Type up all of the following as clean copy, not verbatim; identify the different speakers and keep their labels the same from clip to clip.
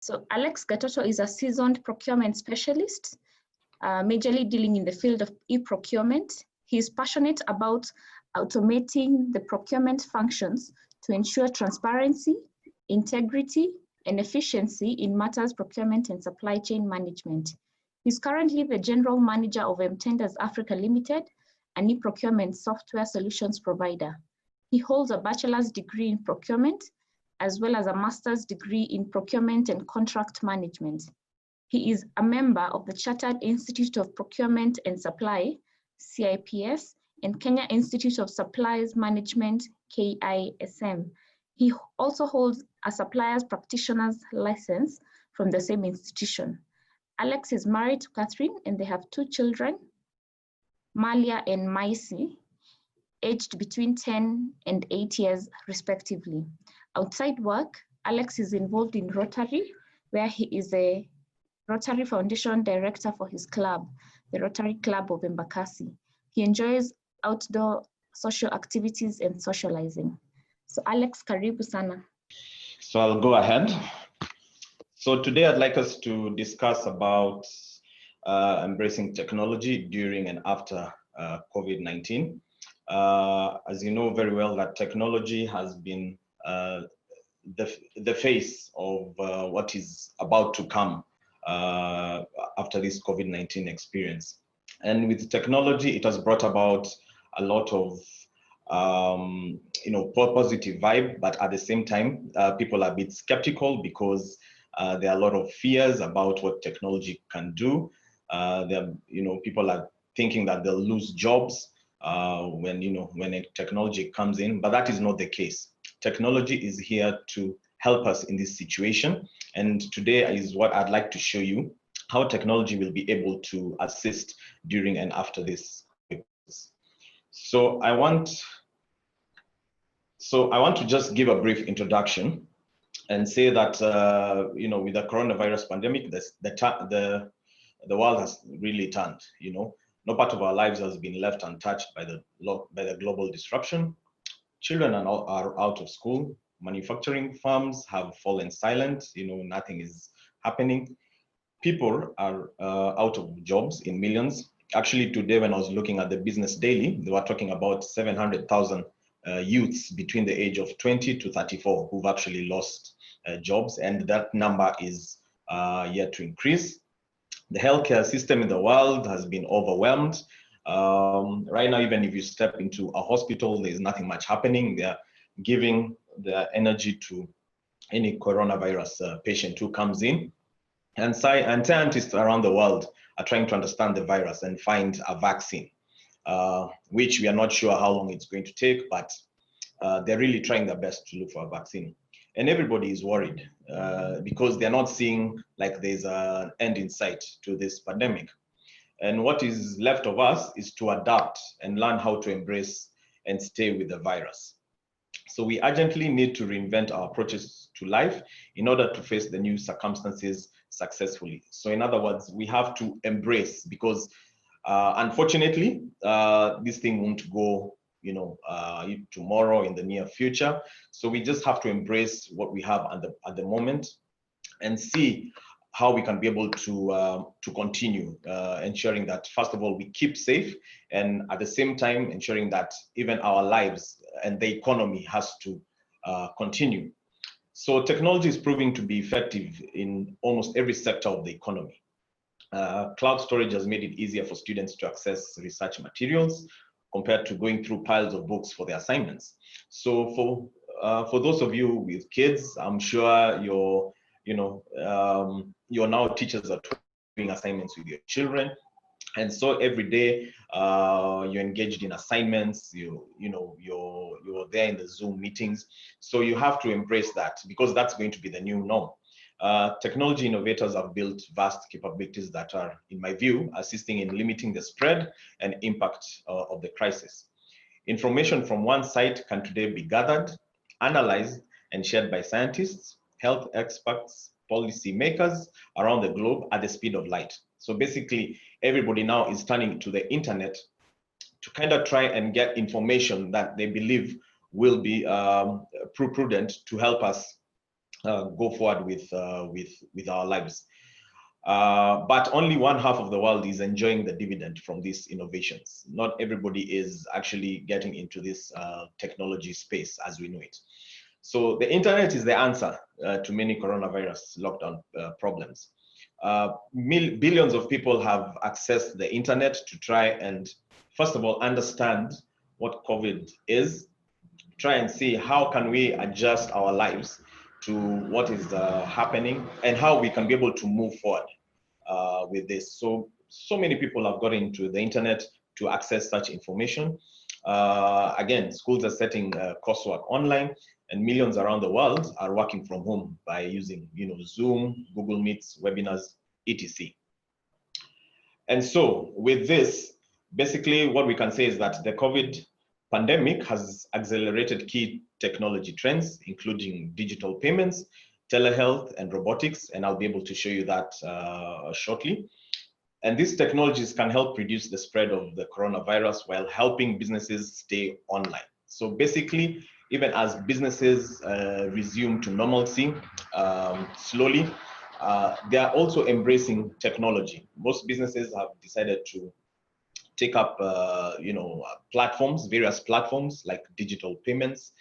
Speaker 1: So Alex Gatoto is a seasoned procurement specialist, majorly dealing in the field of e-procurement. He is passionate about automating the procurement functions to ensure transparency, integrity, and efficiency in matters procurement and supply chain management. He's currently the general manager of M-Tenders Africa Limited, an e-procurement software solutions provider. He holds a bachelor's degree in procurement, as well as a master's degree in procurement and contract management. He is a member of the Chartered Institute of Procurement and Supply, CIPS, and Kenya Institute of Supplies Management, KISM. He also holds a suppliers practitioner's license from the same institution. Alex is married to Catherine and they have 2 children, Malia and Maisi, aged between 10 and 8 years respectively. Outside work, Alex is involved in Rotary, where he is a Rotary Foundation Director for his club, the Rotary Club of Embakasi. He enjoys outdoor social activities and socializing. So Alex, karibu sana.
Speaker 2: So I'll go ahead. So today I'd like us to discuss about embracing technology during and after COVID-19. As you know very well, that technology has been the face of what is about to come after this COVID-19 experience. And with technology, it has brought about a lot of positive vibe, but at the same time, people are a bit skeptical because there are a lot of fears about what technology can do. People are thinking that they'll lose jobs when a technology comes in, but that is not the case. Technology is here to help us in this situation. And today is what I'd like to show you, how technology will be able to assist during and after this. So I want to just give a brief introduction and say that, with the coronavirus pandemic, the world has really turned. No part of our lives has been left untouched by the global disruption. Children are out of school. Manufacturing firms have fallen silent. Nothing is happening. People are out of jobs in millions. Actually, today when I was looking at the Business Daily, they were talking about 700,000 youths between the age of 20 to 34 who've actually lost jobs, and that number is yet to increase. The healthcare system in the world has been overwhelmed. Right now, even if you step into a hospital, there's nothing much happening. They're giving the energy to any coronavirus patient who comes in. And scientists around the world are trying to understand the virus and find a vaccine, which we are not sure how long it's going to take, but they're really trying their best to look for a vaccine. And everybody is worried because they're not seeing like there's an end in sight to this pandemic. And what is left of us is to adapt and learn how to embrace and stay with the virus. So we urgently need to reinvent our approaches to life in order to face the new circumstances successfully. So in other words, we have to embrace, because unfortunately, this thing won't go tomorrow, in the near future. So we just have to embrace what we have at the moment and see how we can be able to continue ensuring that, first of all, we keep safe, and at the same time ensuring that even our lives and the economy has to continue. So technology is proving to be effective in almost every sector of the economy. Cloud storage has made it easier for students to access research materials compared to going through piles of books for their assignments. So for those of you with kids, I'm sure you're now teachers are doing assignments with your children, and so every day you're engaged in assignments. You're there in the Zoom meetings. So you have to embrace that, because that's going to be the new norm. Technology innovators have built vast capabilities that are, in my view, assisting in limiting the spread and impact of the crisis. Information from one site can today be gathered, analyzed, and shared by scientists, health experts, policy makers around the globe at the speed of light. So basically, everybody now is turning to the internet to kind of try and get information that they believe will be prudent to help us go forward with our lives. But only one half of the world is enjoying the dividend from these innovations. Not everybody is actually getting into this technology space as we know it. So the internet is the answer to many coronavirus lockdown problems. Billions of people have accessed the internet to try and, first of all, understand what COVID is, try and see how can we adjust our lives to what is happening and how we can be able to move forward with this. So many people have got into the internet to access such information. Again, schools are setting coursework online, and millions around the world are working from home by using, Zoom, Google Meets, webinars, etc. And so with this, basically what we can say is that the COVID pandemic has accelerated key technology trends, including digital payments, telehealth, and robotics. And I'll be able to show you that shortly. And these technologies can help reduce the spread of the coronavirus while helping businesses stay online. So basically, even as businesses resume to normalcy slowly, they are also embracing technology. Most businesses have decided to take up, platforms, various platforms like digital payments.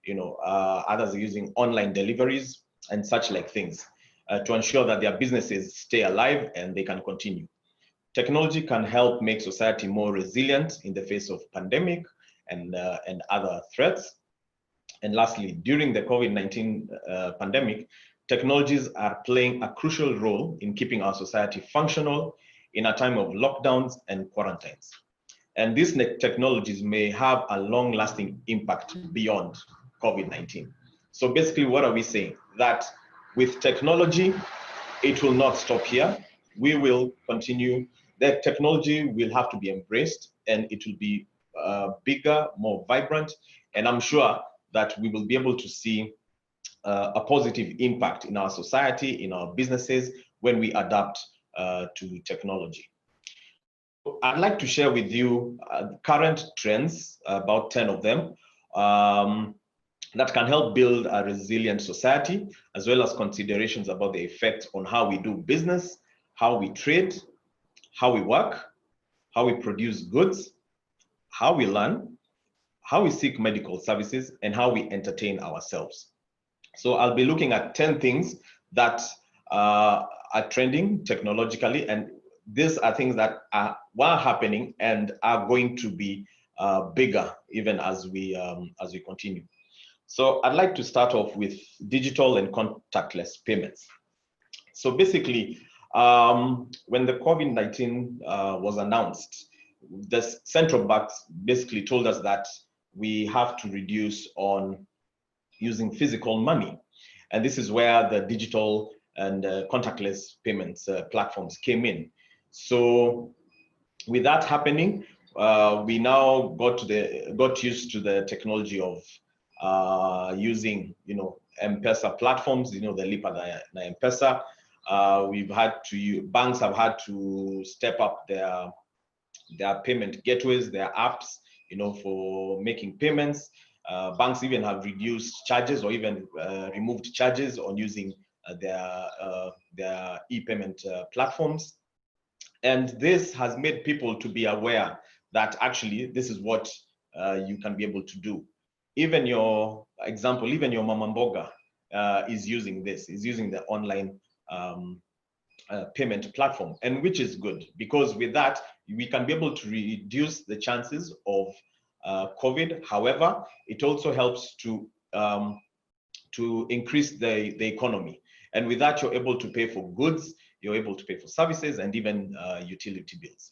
Speaker 2: Others are using online deliveries and such like things to ensure that their businesses stay alive and they can continue. Technology can help make society more resilient in the face of pandemic and other threats. And lastly, during the COVID-19 pandemic, technologies are playing a crucial role in keeping our society functional in a time of lockdowns and quarantines. And these technologies may have a long-lasting impact beyond COVID-19. So basically, what are we saying? That with technology, it will not stop here. We will continue. The technology will have to be embraced, and it will be bigger, more vibrant, and I'm sure that we will be able to see a positive impact in our society, in our businesses, when we adapt to technology. I'd like to share with you current trends, about 10 of them, that can help build a resilient society, as well as considerations about the effect on how we do business, how we trade, how we work, how we produce goods, how we learn, how we seek medical services, and how we entertain ourselves. So I'll be looking at 10 things that are trending technologically, and these are things that were happening and are going to be bigger even as we continue. So I'd like to start off with digital and contactless payments. So basically, when the COVID-19 was announced, the central banks basically told us that we have to reduce on using physical money. And this is where the digital and contactless payments platforms came in. So with that happening, we now got used to the technology of using, M-Pesa platforms, the Lipa na M-Pesa. Banks have had to step up their payment gateways, their apps, for making payments. Banks even have reduced charges or even removed charges on using their e-payment platforms. And this has made people to be aware that actually this is what you can be able to do. Even your Mama Mboga is using this, is using the online payment platform, and which is good, because with that, we can be able to reduce the chances of COVID. However, it also helps to increase the economy. And with that, you're able to pay for goods, you're able to pay for services, and even utility bills.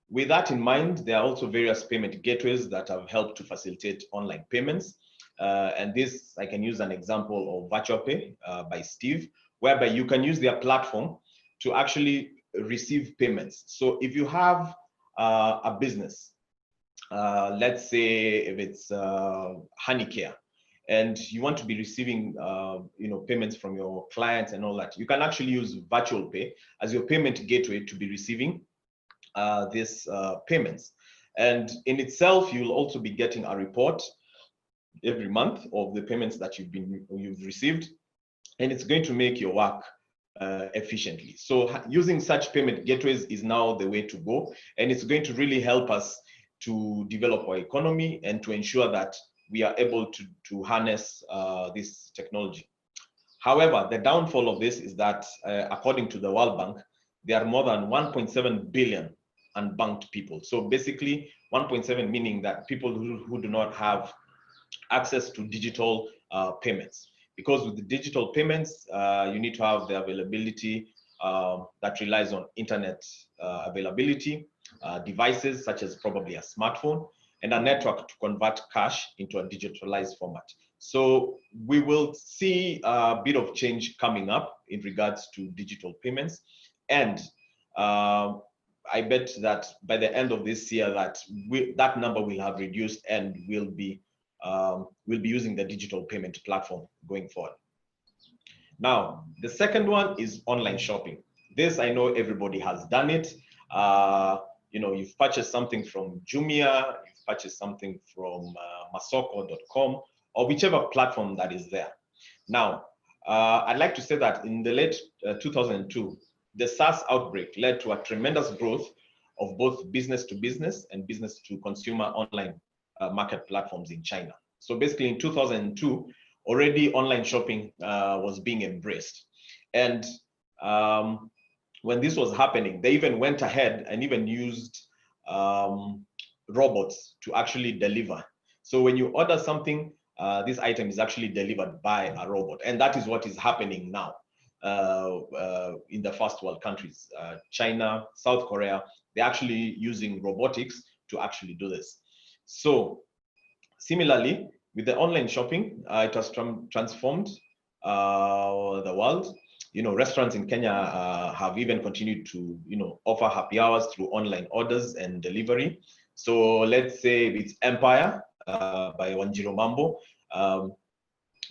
Speaker 2: With that in mind, there are also various payment gateways that have helped to facilitate online payments. And this, I can use an example of Virtual Pay by Steve, whereby you can use their platform to actually receive payments. So if you have a business, let's say if it's honey care, and you want to be receiving payments from your clients and all that, you can actually use Virtual Pay as your payment gateway to be receiving these payments. And in itself, you'll also be getting a report every month of the payments that you've received. and it's going to make your work efficiently. So using such payment gateways is now the way to go, and it's going to really help us to develop our economy and to ensure that we are able to harness this technology. However, the downfall of this is that, according to the World Bank, there are more than 1.7 billion unbanked people. So basically 1.7 meaning that people who do not have access to digital payments. Because with the digital payments, you need to have the availability that relies on internet availability, devices such as probably a smartphone, and a network to convert cash into a digitalized format. So we will see a bit of change coming up in regards to digital payments. And I bet that by the end of this year that that number will have reduced, and we'll be using the digital payment platform going forward. Now, the second one is online shopping. This, I know everybody has done it. You've purchased something from Jumia, you've purchased something from masoko.com, or whichever platform that is there. Now, I'd like to say that in the late 2002, the SARS outbreak led to a tremendous growth of both business to business and business to consumer online market platforms in China. So basically in 2002, already online shopping was being embraced. And when this was happening, they even went ahead and even used robots to actually deliver. So when you order something, this item is actually delivered by a robot. And that is what is happening now in the first world countries. China, South Korea, they're actually using robotics to actually do this. So similarly, with the online shopping, it has transformed the world. Restaurants in Kenya have even continued to, offer happy hours through online orders and delivery. So let's say it's Empire by Wanjiro Mambo.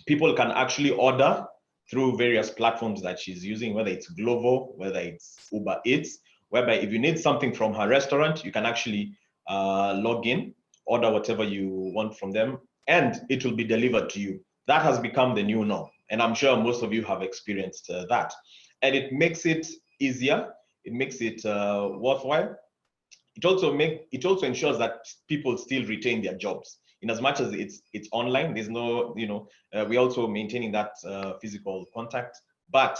Speaker 2: People can actually order through various platforms that she's using, whether it's Glovo, whether it's Uber Eats, whereby if you need something from her restaurant, you can actually log in, order whatever you want from them, and it will be delivered to you. That has become the new norm. And I'm sure most of you have experienced that. And it makes it easier. It makes it worthwhile. It also ensures that people still retain their jobs. In as much as it's online, there's no, we're also maintaining that physical contact, but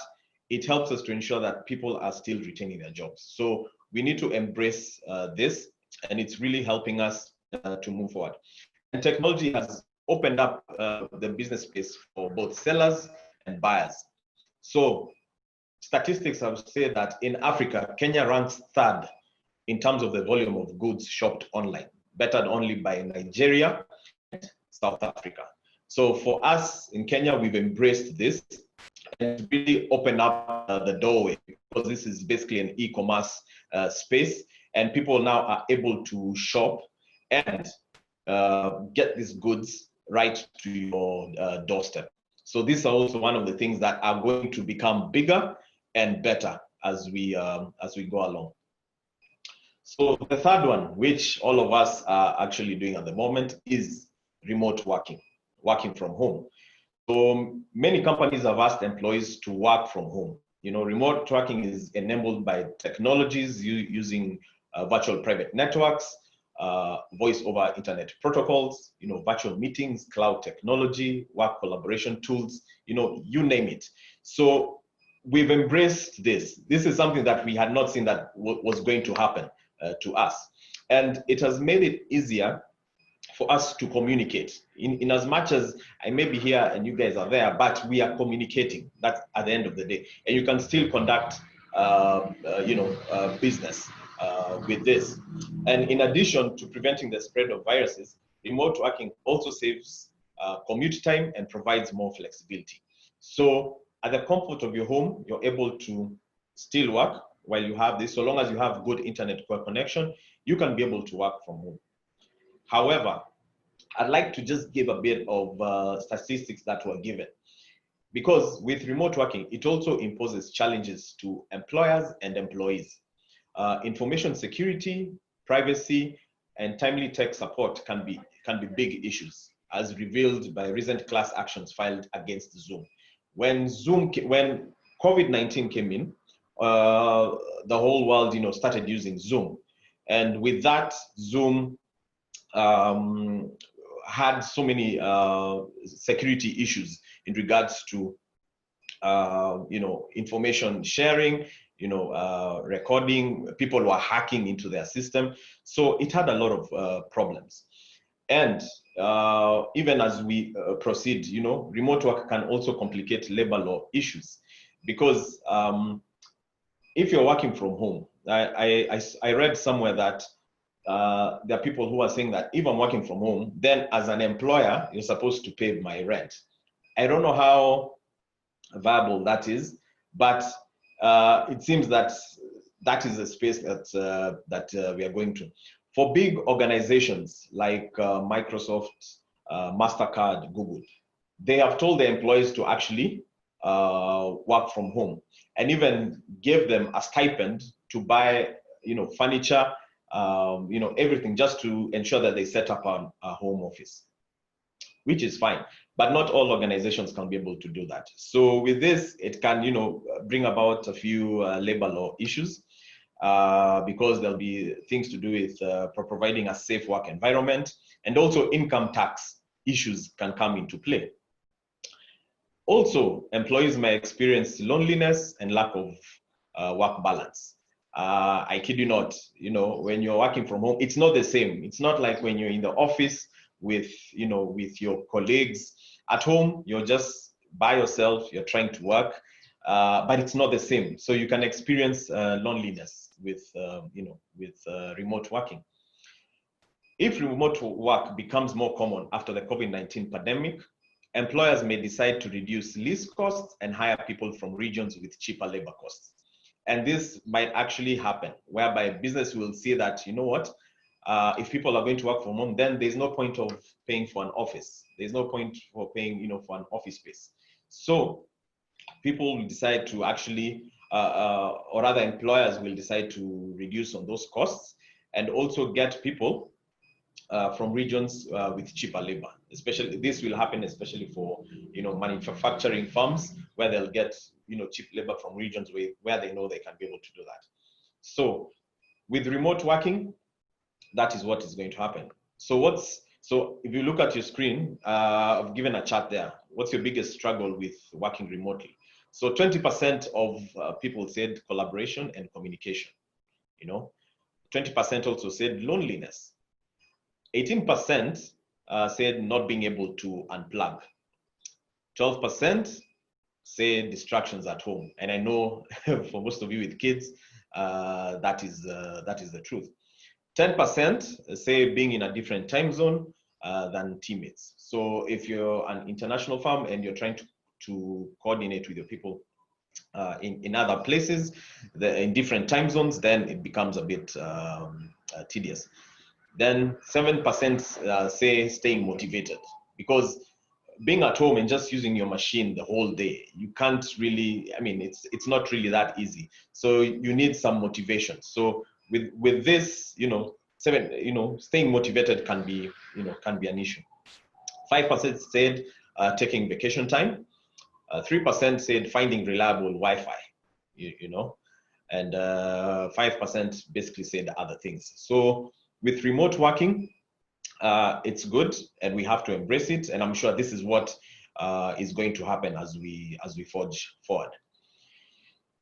Speaker 2: it helps us to ensure that people are still retaining their jobs. So we need to embrace this, and it's really helping us to move forward. And technology has opened up the business space for both sellers and buyers. So statistics have said that in Africa, Kenya ranks third in terms of the volume of goods shopped online, bettered only by Nigeria and South Africa. So for us in Kenya, we've embraced this and really opened up the doorway, because this is basically an e-commerce space, and people now are able to shop and get these goods right to your doorstep. So these are also one of the things that are going to become bigger and better as we go along. So the third one, which all of us are actually doing at the moment, is remote working from home. So many companies have asked employees to work from home. Remote working is enabled by technologies using virtual private networks, voice over internet protocols, virtual meetings, cloud technology, work collaboration tools, you name it. So we've embraced this. This is something that we had not seen that was going to happen to us. And it has made it easier for us to communicate. In as much as I may be here and you guys are there, but we are communicating. That's at the end of the day. And you can still conduct business with this. And in addition to preventing the spread of viruses, remote working also saves commute time and provides more flexibility. So at the comfort of your home, you're able to still work while you have this. So long as you have good internet connection, you can be able to work from home. However, I'd like to just give a bit of statistics that were given. Because with remote working, it also imposes challenges to employers and employees. Information security, privacy, and timely tech support can be big issues, as revealed by recent class actions filed against Zoom. when when COVID-19 came in, the whole world, started using Zoom. And with that, Zoom had so many security issues in regards to information sharing, recording. People were hacking into their system, so it had a lot of problems. And even as we proceed, remote work can also complicate labor law issues, because if you're working from home, I read somewhere that there are people who are saying that if I'm working from home, then as an employer, you're supposed to pay my rent. I don't know how viable that is, but it seems that that is a space that we are going to. For big organizations like Microsoft, MasterCard, Google, they have told their employees to actually work from home, and even gave them a stipend to buy, furniture, everything, just to ensure that they set up a home office, which is fine. But not all organizations can be able to do that. So with this, it can, bring about a few labor law issues, because there'll be things to do with providing a safe work environment, and also income tax issues can come into play. Also, employees may experience loneliness and lack of work balance. I kid you not, when you're working from home, it's not the same. It's not like when you're in the office with your colleagues. At home, you're just by yourself, you're trying to work, but it's not the same. So you can experience loneliness with remote working. If remote work becomes more common after the COVID-19 pandemic, employers may decide to reduce lease costs and hire people from regions with cheaper labor costs. And this might actually happen, whereby business will see that, if people are going to work from home, then there's no point of paying for an office. There's no point for paying, for an office space. So people will decide to actually, or other employers will decide to reduce on those costs, and also get people from regions with cheaper labor. Especially, this will happen especially for manufacturing firms, where they'll get cheap labor from regions where they know they can be able to do that. So with remote working, that is what is going to happen. So if you look at your screen, I've given a chart there. What's your biggest struggle with working remotely? So 20% of people said collaboration and communication. 20% also said loneliness. 18% said not being able to unplug. 12% say distractions at home. And I know for most of you with kids, that is the truth. 10% say being in a different time zone than teammates. So if you're an international firm and you're trying to coordinate with your people in other places, in different time zones, then it becomes a bit tedious. Then 7% say staying motivated, because being at home and just using your machine the whole day, you can't really, it's not really that easy. So you need some motivation. So with this, staying motivated can be an issue. 5% said taking vacation time. 3% said finding reliable Wi-Fi, and 5% basically said other things. So with remote working, it's good, and we have to embrace it. And I'm sure this is what is going to happen as we forge forward.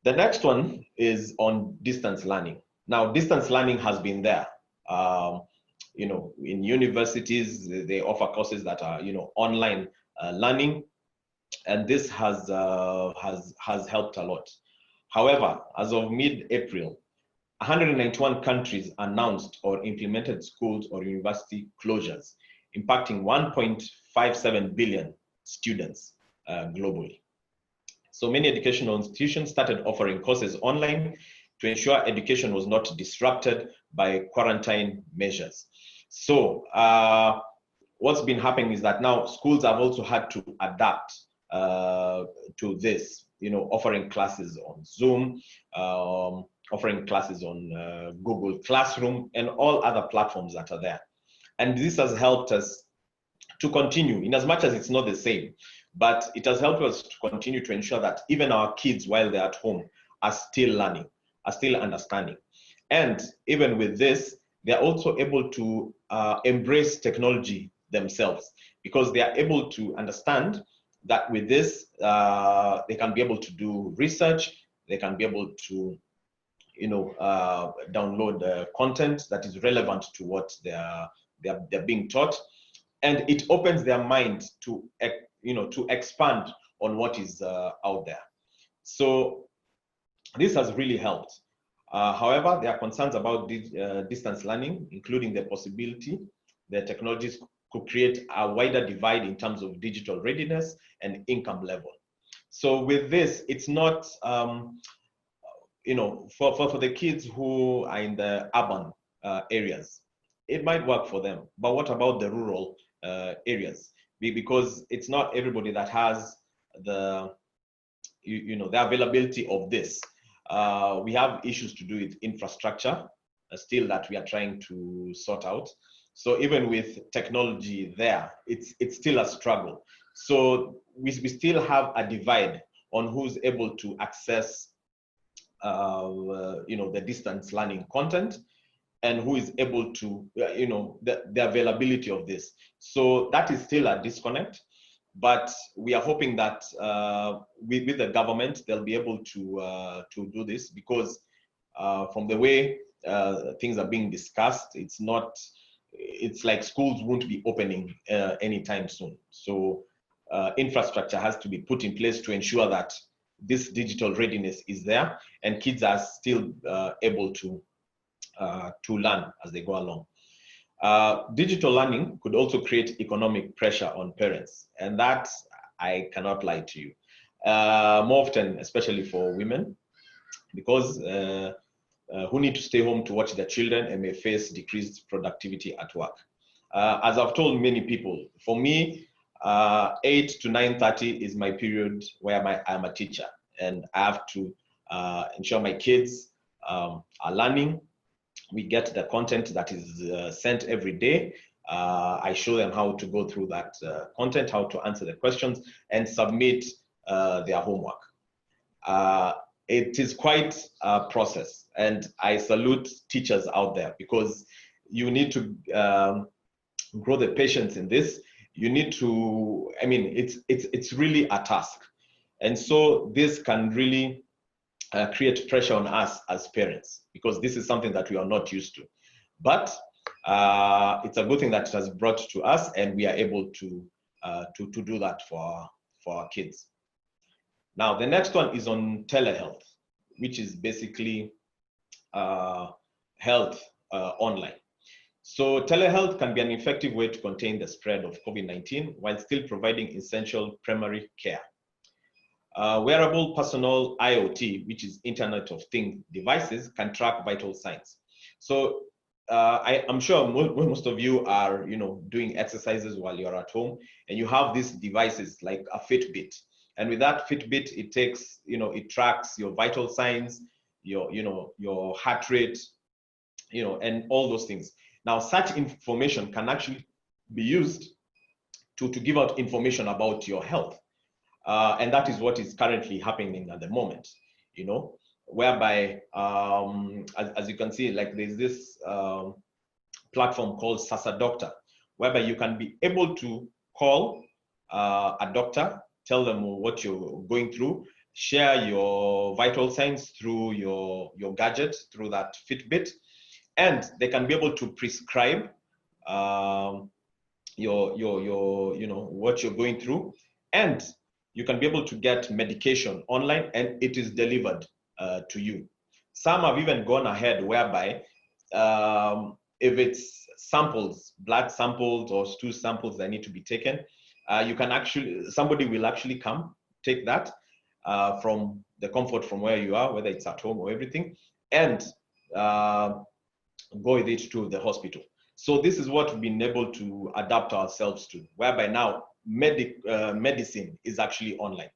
Speaker 2: The next one is on distance learning. Now, distance learning has been there. In universities, they offer courses that are online learning, and this has helped a lot. However, as of mid-April, 191 countries announced or implemented schools or university closures, impacting 1.57 billion students globally. So many educational institutions started offering courses online to ensure education was not disrupted by quarantine measures. So what's been happening is that now schools have also had to adapt to this, offering classes on Zoom, offering classes on Google Classroom, and all other platforms that are there. And this has helped us to continue, in as much as it's not the same. but it has helped us to continue to ensure that even our kids, while they're at home, are still learning, are still understanding. And even with this, they're also able to embrace technology themselves, because they are able to understand that with this, they can be able to do research, they can be able to download content that is relevant to what they're being taught, and it opens their mind to to expand on what is out there. So this has really helped. However, there are concerns about distance learning, including the possibility that technologies could create a wider divide in terms of digital readiness and income level. So with this, it's not for the kids who are in the urban areas, it might work for them. But what about the rural areas? Because it's not everybody that has the the availability of this. We have issues to do with infrastructure still that we are trying to sort out. So even with technology there, it's still a struggle. So we still have a divide on who's able to access the distance learning content, and who is able to, the availability of this. So that is still a disconnect, but we are hoping that with the government, they'll be able to do this, because from the way things are being discussed, it's like schools won't be opening anytime soon. So infrastructure has to be put in place to ensure that this digital readiness is there and kids are still able to learn as they go along. Digital learning could also create economic pressure on parents, and that I cannot lie to you. More often, especially for women, because who need to stay home to watch their children and may face decreased productivity at work. As I've told many people, for me, 8 to 9:30 is my period where I'm a teacher, and I have to ensure my kids are learning. We get the content that is sent every day. I show them how to go through that content, how to answer the questions, and submit their homework. It is quite a process, and I salute teachers out there, because you need to grow the patience in this. You need to, it's really a task. And so this can really create pressure on us as parents, because this is something that we are not used to. But it's a good thing that it has brought to us, and we are able to do that for our kids. Now, the next one is on telehealth, which is basically health online. So telehealth can be an effective way to contain the spread of COVID-19 while still providing essential primary care. Wearable personal IoT, which is Internet of Things devices, can track vital signs. So I'm sure most of you are, doing exercises while you're at home, and you have these devices like a Fitbit. And with that Fitbit, it takes, it tracks your vital signs, your heart rate, and all those things. Now, such information can actually be used to give out information about your health. And that is what is currently happening at the moment, whereby, as you can see, like there's this platform called Sasa Doctor, whereby you can be able to call a doctor, tell them what you're going through, share your vital signs through your gadget, through that Fitbit, and they can be able to prescribe what you're going through, and you can be able to get medication online, and it is delivered to you. Some have even gone ahead whereby if it's samples, blood samples or stool samples that need to be taken, somebody will actually come take that from the comfort from where you are, whether it's at home or everything, and go with it to the hospital. So this is what we've been able to adapt ourselves to, whereby now medicine is actually online,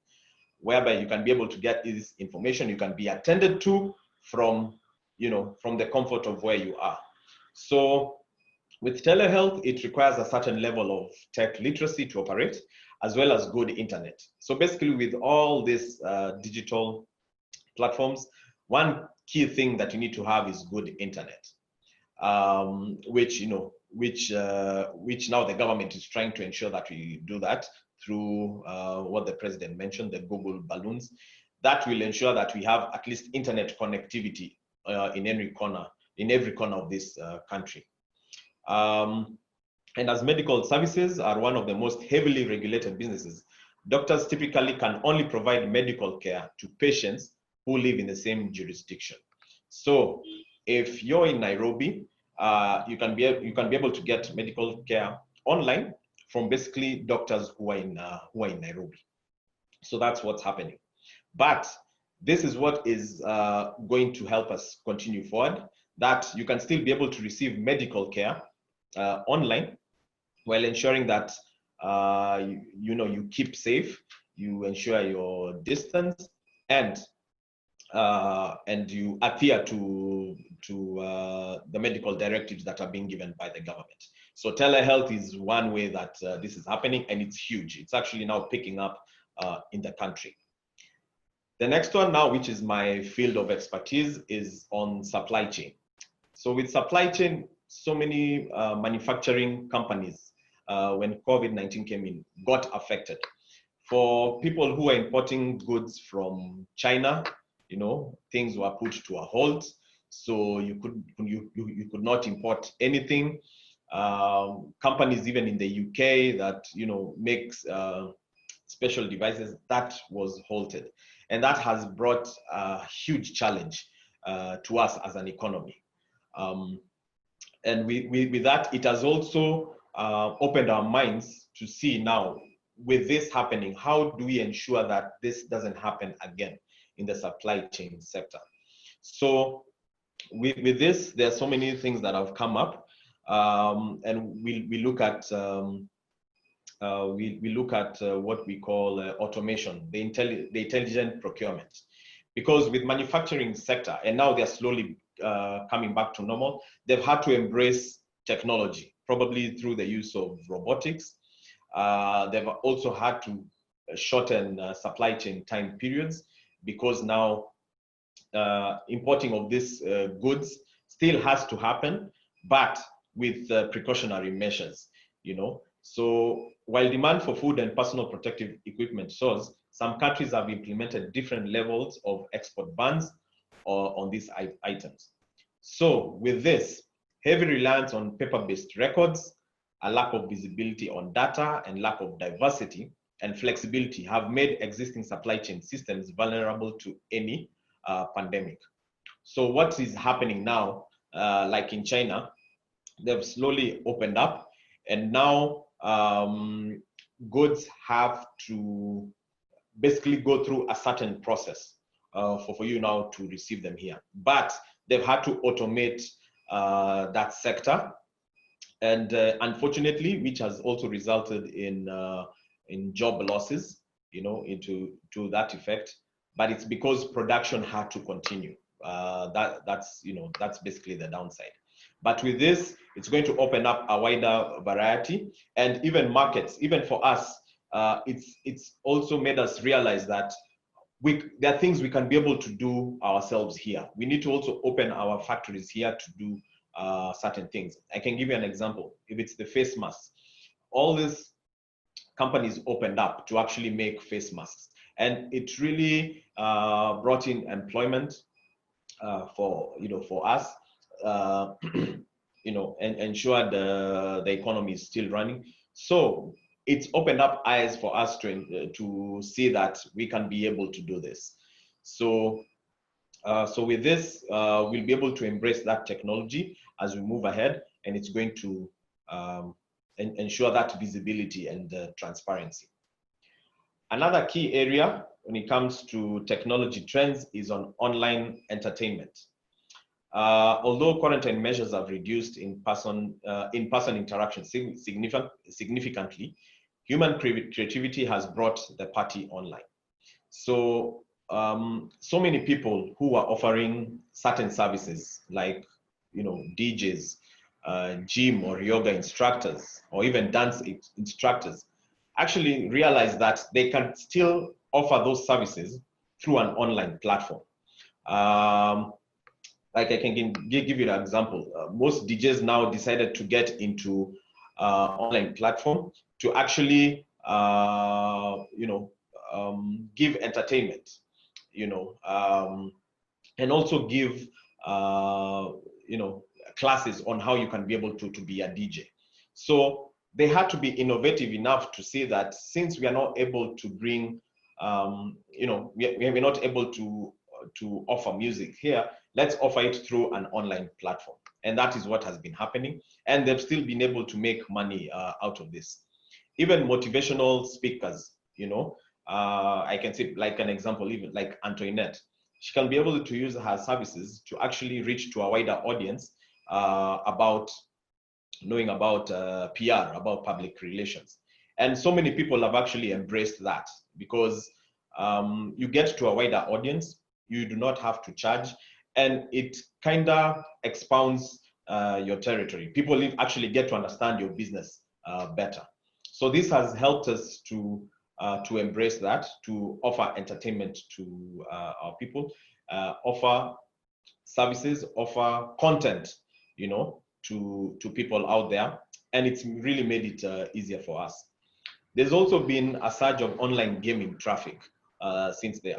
Speaker 2: whereby you can be able to get this information. You can be attended to from the comfort of where you are. So with telehealth, it requires a certain level of tech literacy to operate, as well as good internet. So basically, with all these digital platforms, one key thing that you need to have is good internet, which now the government is trying to ensure that we do that through what the president mentioned, the Google balloons. That will ensure that we have at least internet connectivity in every corner of this country. And as medical services are one of the most heavily regulated businesses, doctors typically can only provide medical care to patients who live in the same jurisdiction. So if you're in Nairobi, you can be able to get medical care online from basically doctors who are in Nairobi. So that's what's happening. But this is what is going to help us continue forward, that you can still be able to receive medical care online while ensuring that you keep safe, you ensure your distance, and you adhere to the medical directives that are being given by the government. So telehealth is one way that this is happening, and it's huge. It's actually now picking up in the country. The next one now, which is my field of expertise, is on supply chain. So with supply chain, so many manufacturing companies, when COVID-19 came in, got affected. For people who are importing goods from China, things were put to a halt. So you could not import anything. Companies even in the UK that makes special devices, that was halted, and that has brought a huge challenge to us as an economy. And with that, it has also opened our minds to see now, with this happening, how do we ensure that this doesn't happen again in the supply chain sector? So with this, there are so many things that have come up, and we look at what we call automation, the intelligent procurement, because with manufacturing sector, and now they're slowly coming back to normal, they've had to embrace technology, probably through the use of robotics. They've also had to shorten supply chain time periods, because now importing of these goods still has to happen, but with precautionary measures, So while demand for food and personal protective equipment soars, some countries have implemented different levels of export bans on these items. So with this, heavy reliance on paper-based records, a lack of visibility on data, and lack of diversity and flexibility have made existing supply chain systems vulnerable to any pandemic. So what is happening now, like in China, they've slowly opened up, and now goods have to basically go through a certain process for you now to receive them here. But they've had to automate that sector, and unfortunately, which has also resulted in job losses, to that effect. But it's because production had to continue. That's basically the downside. But with this, it's going to open up a wider variety, and even markets. Even for us, it's also made us realize that there are things we can be able to do ourselves here. We need to also open our factories here to do certain things. I can give you an example. If it's the face masks, all these companies opened up to actually make face masks, and it really brought in employment for us, and ensured the economy is still running. So it's opened up eyes for us to see that we can be able to do this. So with this, we'll be able to embrace that technology as we move ahead, and it's going to ensure that visibility and transparency. Another key area when it comes to technology trends is on online entertainment. Although quarantine measures have reduced in-person interaction significantly, human creativity has brought the party online. So so many people who are offering certain services like DJs, gym or yoga instructors, or even dance instructors, actually realized that they can still offer those services through an online platform. Like I can give you an example. Most DJs now decided to get into online platform to actually, give entertainment, and also give, classes on how you can be able to be a DJ. So they had to be innovative enough to say that since we are not able to bring, we're not able to offer music here, let's offer it through an online platform. And that is what has been happening. And they've still been able to make money out of this. Even motivational speakers, I can say, like an example, even like Antoinette, she can be able to use her services to actually reach to a wider audience about knowing about PR, about public relations. And so many people have actually embraced that because you get to a wider audience, you do not have to charge, and it kind of expounds your territory. People actually get to understand your business better. So this has helped us to embrace that, to offer entertainment to our people, offer services, offer content, to people out there, and it's really made it easier for us. There's also been a surge of online gaming traffic since the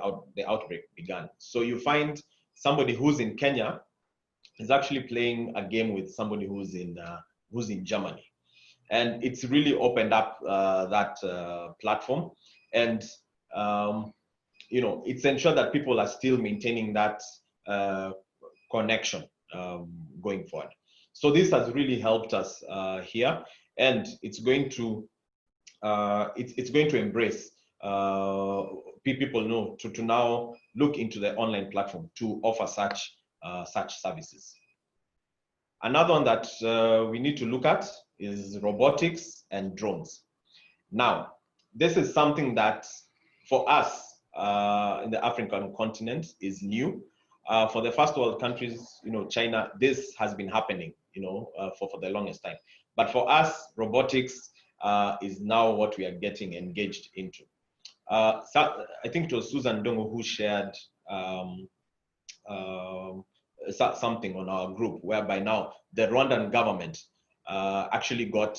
Speaker 2: outbreak began. So you find somebody who's in Kenya is actually playing a game with somebody who's in Germany, and it's really opened up that platform, and it's ensured that people are still maintaining that connection going forward. So this has really helped us here, and it's going to embrace people to now look into the online platform to offer such services. Another one that we need to look at is robotics and drones. Now, this is something that for us in the African continent is new. For the first world countries, China, this has been happening, for the longest time. But for us, robotics is now what we are getting engaged into. So I think it was Susan Dongo who shared something on our group, whereby now the Rwandan government actually got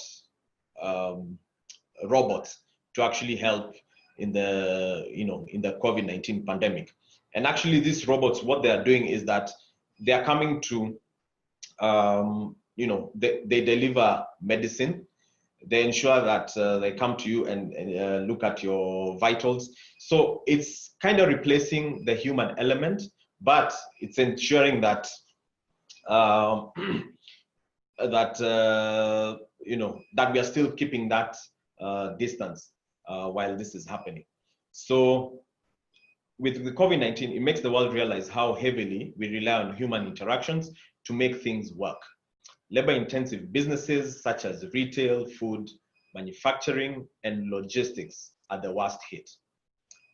Speaker 2: robots to actually help in the COVID-19 pandemic. And actually these robots, what they are doing is that they are coming to, they deliver medicine. They ensure that they come to you and look at your vitals. So it's kind of replacing the human element, but it's ensuring that that we are still keeping that distance while this is happening. So with the COVID-19, it makes the world realize how heavily we rely on human interactions to make things work. Labor-intensive businesses such as retail, food, manufacturing, and logistics are the worst hit.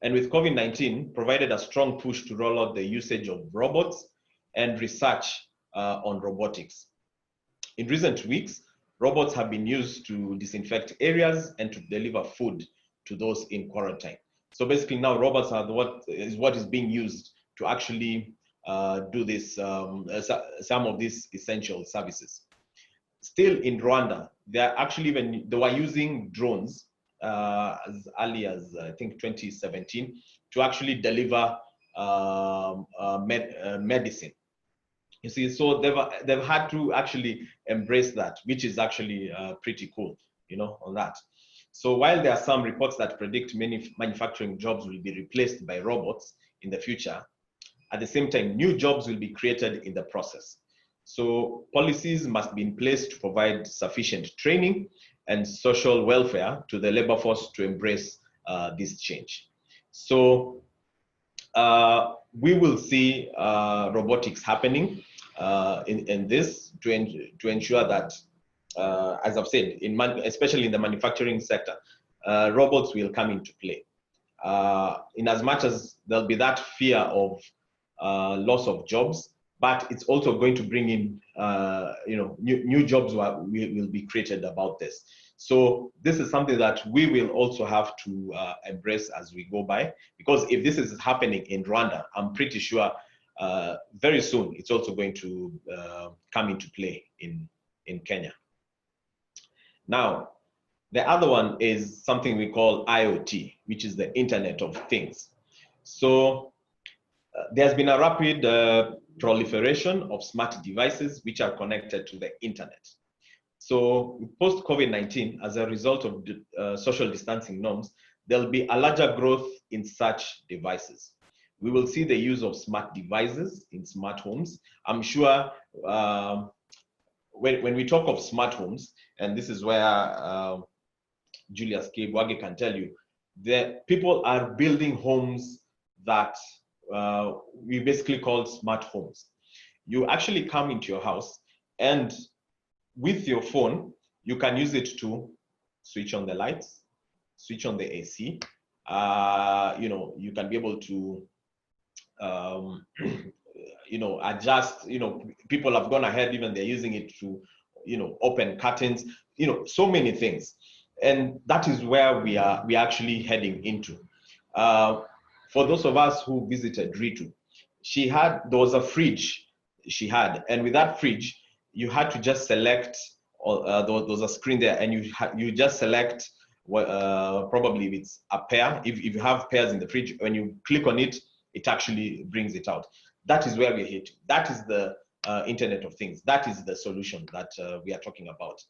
Speaker 2: And with COVID-19, provided a strong push to roll out the usage of robots and research on robotics. In recent weeks, robots have been used to disinfect areas and to deliver food to those in quarantine. So basically now robots are what is being used to actually do this, some of these essential services. Still in Rwanda, they were using drones as early as I think 2017 to actually deliver medicine. You see, so they've had to actually embrace that, which is actually pretty cool, on that. So while there are some reports that predict many manufacturing jobs will be replaced by robots in the future, at the same time, new jobs will be created in the process. So policies must be in place to provide sufficient training and social welfare to the labor force to embrace this change. So we will see robotics happening in this to ensure that, as I've said, especially in the manufacturing sector, robots will come into play. In as much as there'll be that fear of loss of jobs, but it's also going to bring in, new jobs will be created about this. So this is something that we will also have to embrace as we go by, because if this is happening in Rwanda, I'm pretty sure very soon it's also going to come into play in Kenya. Now, the other one is something we call IoT, which is the Internet of Things. So there's been a rapid proliferation of smart devices which are connected to the internet. So post-COVID-19, as a result of the, social distancing norms, there'll be a larger growth in such devices. We will see the use of smart devices in smart homes. I'm sure when we talk of smart homes, and this is where Julius Kibwage can tell you, that people are building homes that we basically call smart homes. You actually come into your house, and with your phone, you can use it to switch on the lights, switch on the AC. You know, you can be able to, you know, adjust. You know, people have gone ahead, even they're using it to, you know, open curtains. You know, so many things, and that is where we are actually heading into. For those of us who visited Ritu, there was a fridge she had, and with that fridge, you had to just select, there was a screen there, and you just select what, probably if it's a pear, if you have pears in the fridge, when you click on it, it actually brings it out. That is where we're heading. That is the Internet of Things. That is the solution that we are talking about.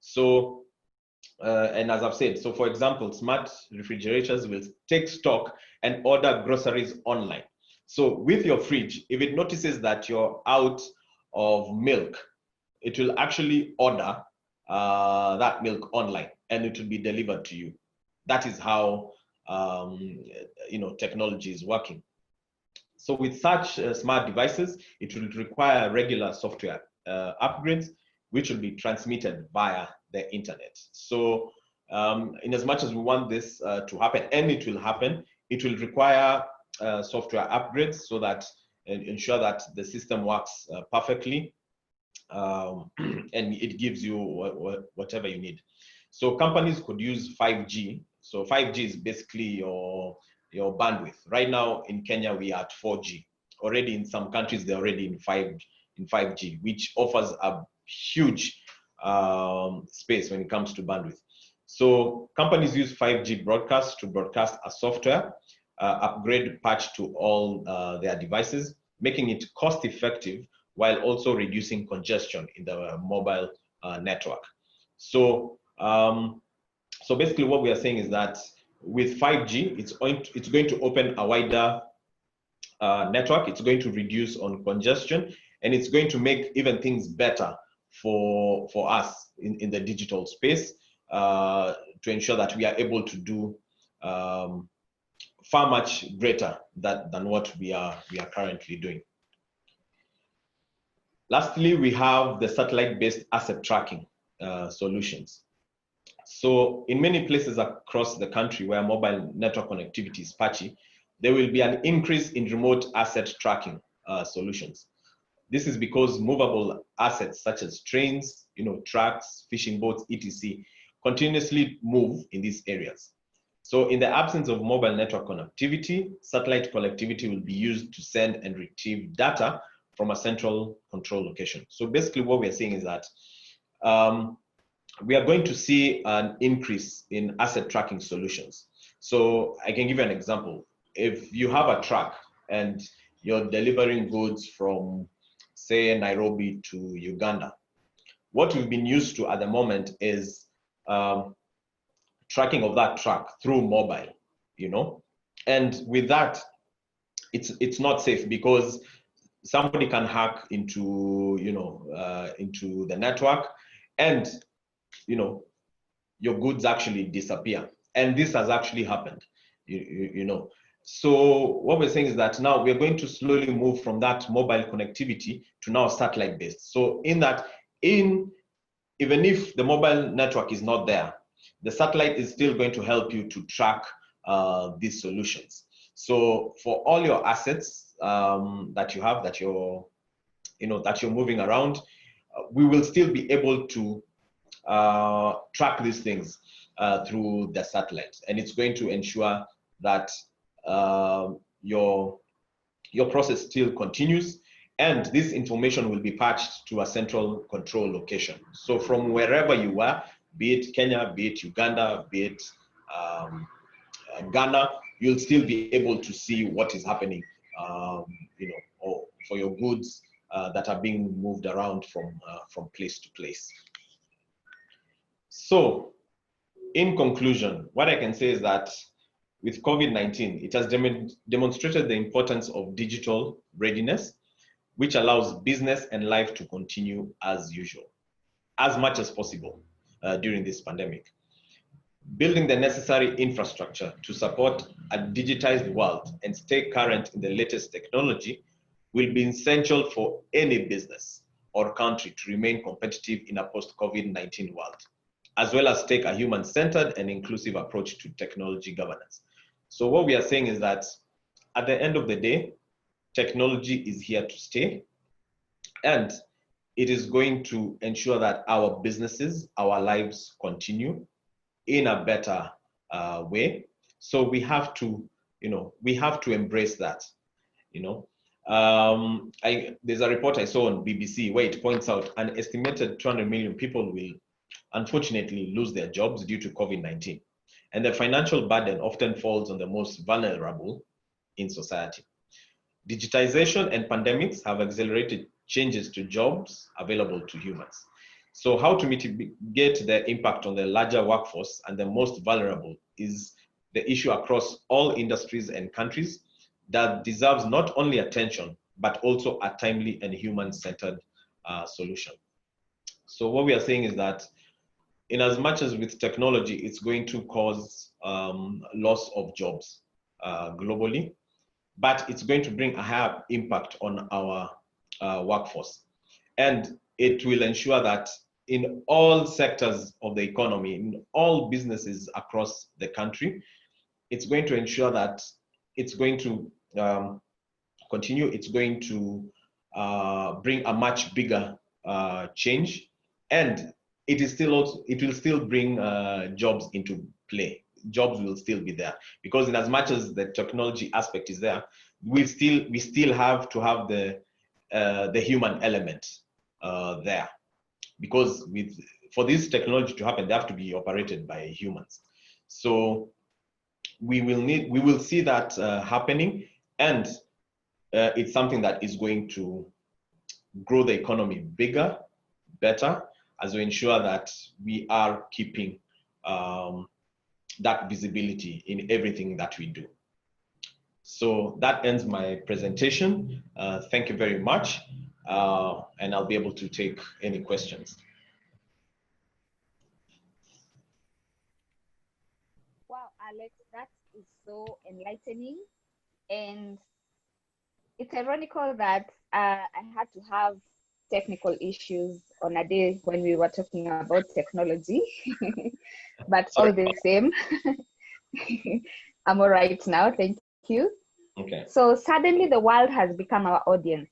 Speaker 2: So, and as I've said, so for example, smart refrigerators will take stock and order groceries online. So with your fridge, if it notices that you're out of milk, it will actually order that milk online, and it will be delivered to you. That is how you know, technology is working. So with such smart devices, it will require regular software upgrades, which will be transmitted via the internet. So in as much as we want this to happen, and it will happen, it will require software upgrades so that ensure that the system works perfectly, and it gives you whatever you need. So companies could use 5G. So 5G is basically your bandwidth. Right now in Kenya, we are at 4G. Already in some countries, they're already in 5G, which offers a huge space when it comes to bandwidth. So companies use 5G broadcast to broadcast a software, upgrade patch to all their devices, making it cost effective while also reducing congestion in the mobile network. So, so basically what we are saying is that with 5G, it's going to open a wider network. It's going to reduce on congestion, and it's going to make even things better for us in the digital space, to ensure that we are able to do far much greater than what we are currently doing. Lastly, we have the satellite-based asset tracking solutions. So in many places across the country where mobile network connectivity is patchy, there will be an increase in remote asset tracking solutions. This is because movable assets such as trains, you know, trucks, fishing boats, etc., continuously move in these areas. So in the absence of mobile network connectivity, satellite connectivity will be used to send and retrieve data from a central control location. So basically what we are saying is that we are going to see an increase in asset tracking solutions. So I can give you an example. If you have a truck and you're delivering goods from, say, Nairobi to Uganda, what we've been used to at the moment is tracking of that truck through mobile, you know, and with that, it's not safe because somebody can hack into, you know, into the network, and you know, your goods actually disappear. And this has actually happened, you know. So what we're saying is that now we're going to slowly move from that mobile connectivity to now satellite based. So in that, even if the mobile network is not there, the satellite is still going to help you to track these solutions. So for all your assets that you have, that you're moving around, we will still be able to track these things through the satellites, and it's going to ensure that your process still continues, and this information will be patched to a central control location. So from wherever you are, be it Kenya, be it Uganda, be it Ghana, you'll still be able to see what is happening, or for your goods that are being moved around from place to place. So, in conclusion, what I can say is that with COVID-19, it has demonstrated the importance of digital readiness, which allows business and life to continue as usual, as much as possible during this pandemic. Building the necessary infrastructure to support a digitized world and stay current in the latest technology will be essential for any business or country to remain competitive in a post-COVID-19 world, as well as take a human-centered and inclusive approach to technology governance. So what we are saying is that at the end of the day, technology is here to stay, and it is going to ensure that our businesses, our lives continue in a better way. So we have to, embrace that. There's a report I saw on BBC where it points out an estimated 200 million people will unfortunately lose their jobs due to COVID-19. And the financial burden often falls on the most vulnerable in society. Digitization and pandemics have accelerated changes to jobs available to humans. So how to mitigate the impact on the larger workforce and the most vulnerable is the issue across all industries and countries that deserves not only attention, but also a timely and human-centered solution. So what we are saying is that in as much as with technology, it's going to cause loss of jobs globally, but it's going to bring a higher impact on our workforce. And it will ensure that in all sectors of the economy, in all businesses across the country, it's going to ensure that it's going to continue, it's going to bring a much bigger change, and it will still bring jobs into play. Jobs will still be there, because in as much as the technology aspect is there, we still have to have the human element there, because for this technology to happen, they have to be operated by humans. So we will see that happening, and it's something that is going to grow the economy bigger, better, as we ensure that we are keeping that visibility in everything that we do. So that ends my presentation. Thank you very much, and I'll be able to take any questions.
Speaker 3: Wow, Alex, that is so enlightening. And it's ironical that I had to have technical issues on a day when we were talking about technology, but all the same, I'm all right now, thank you.
Speaker 2: Okay.
Speaker 3: So suddenly the world has become our audience,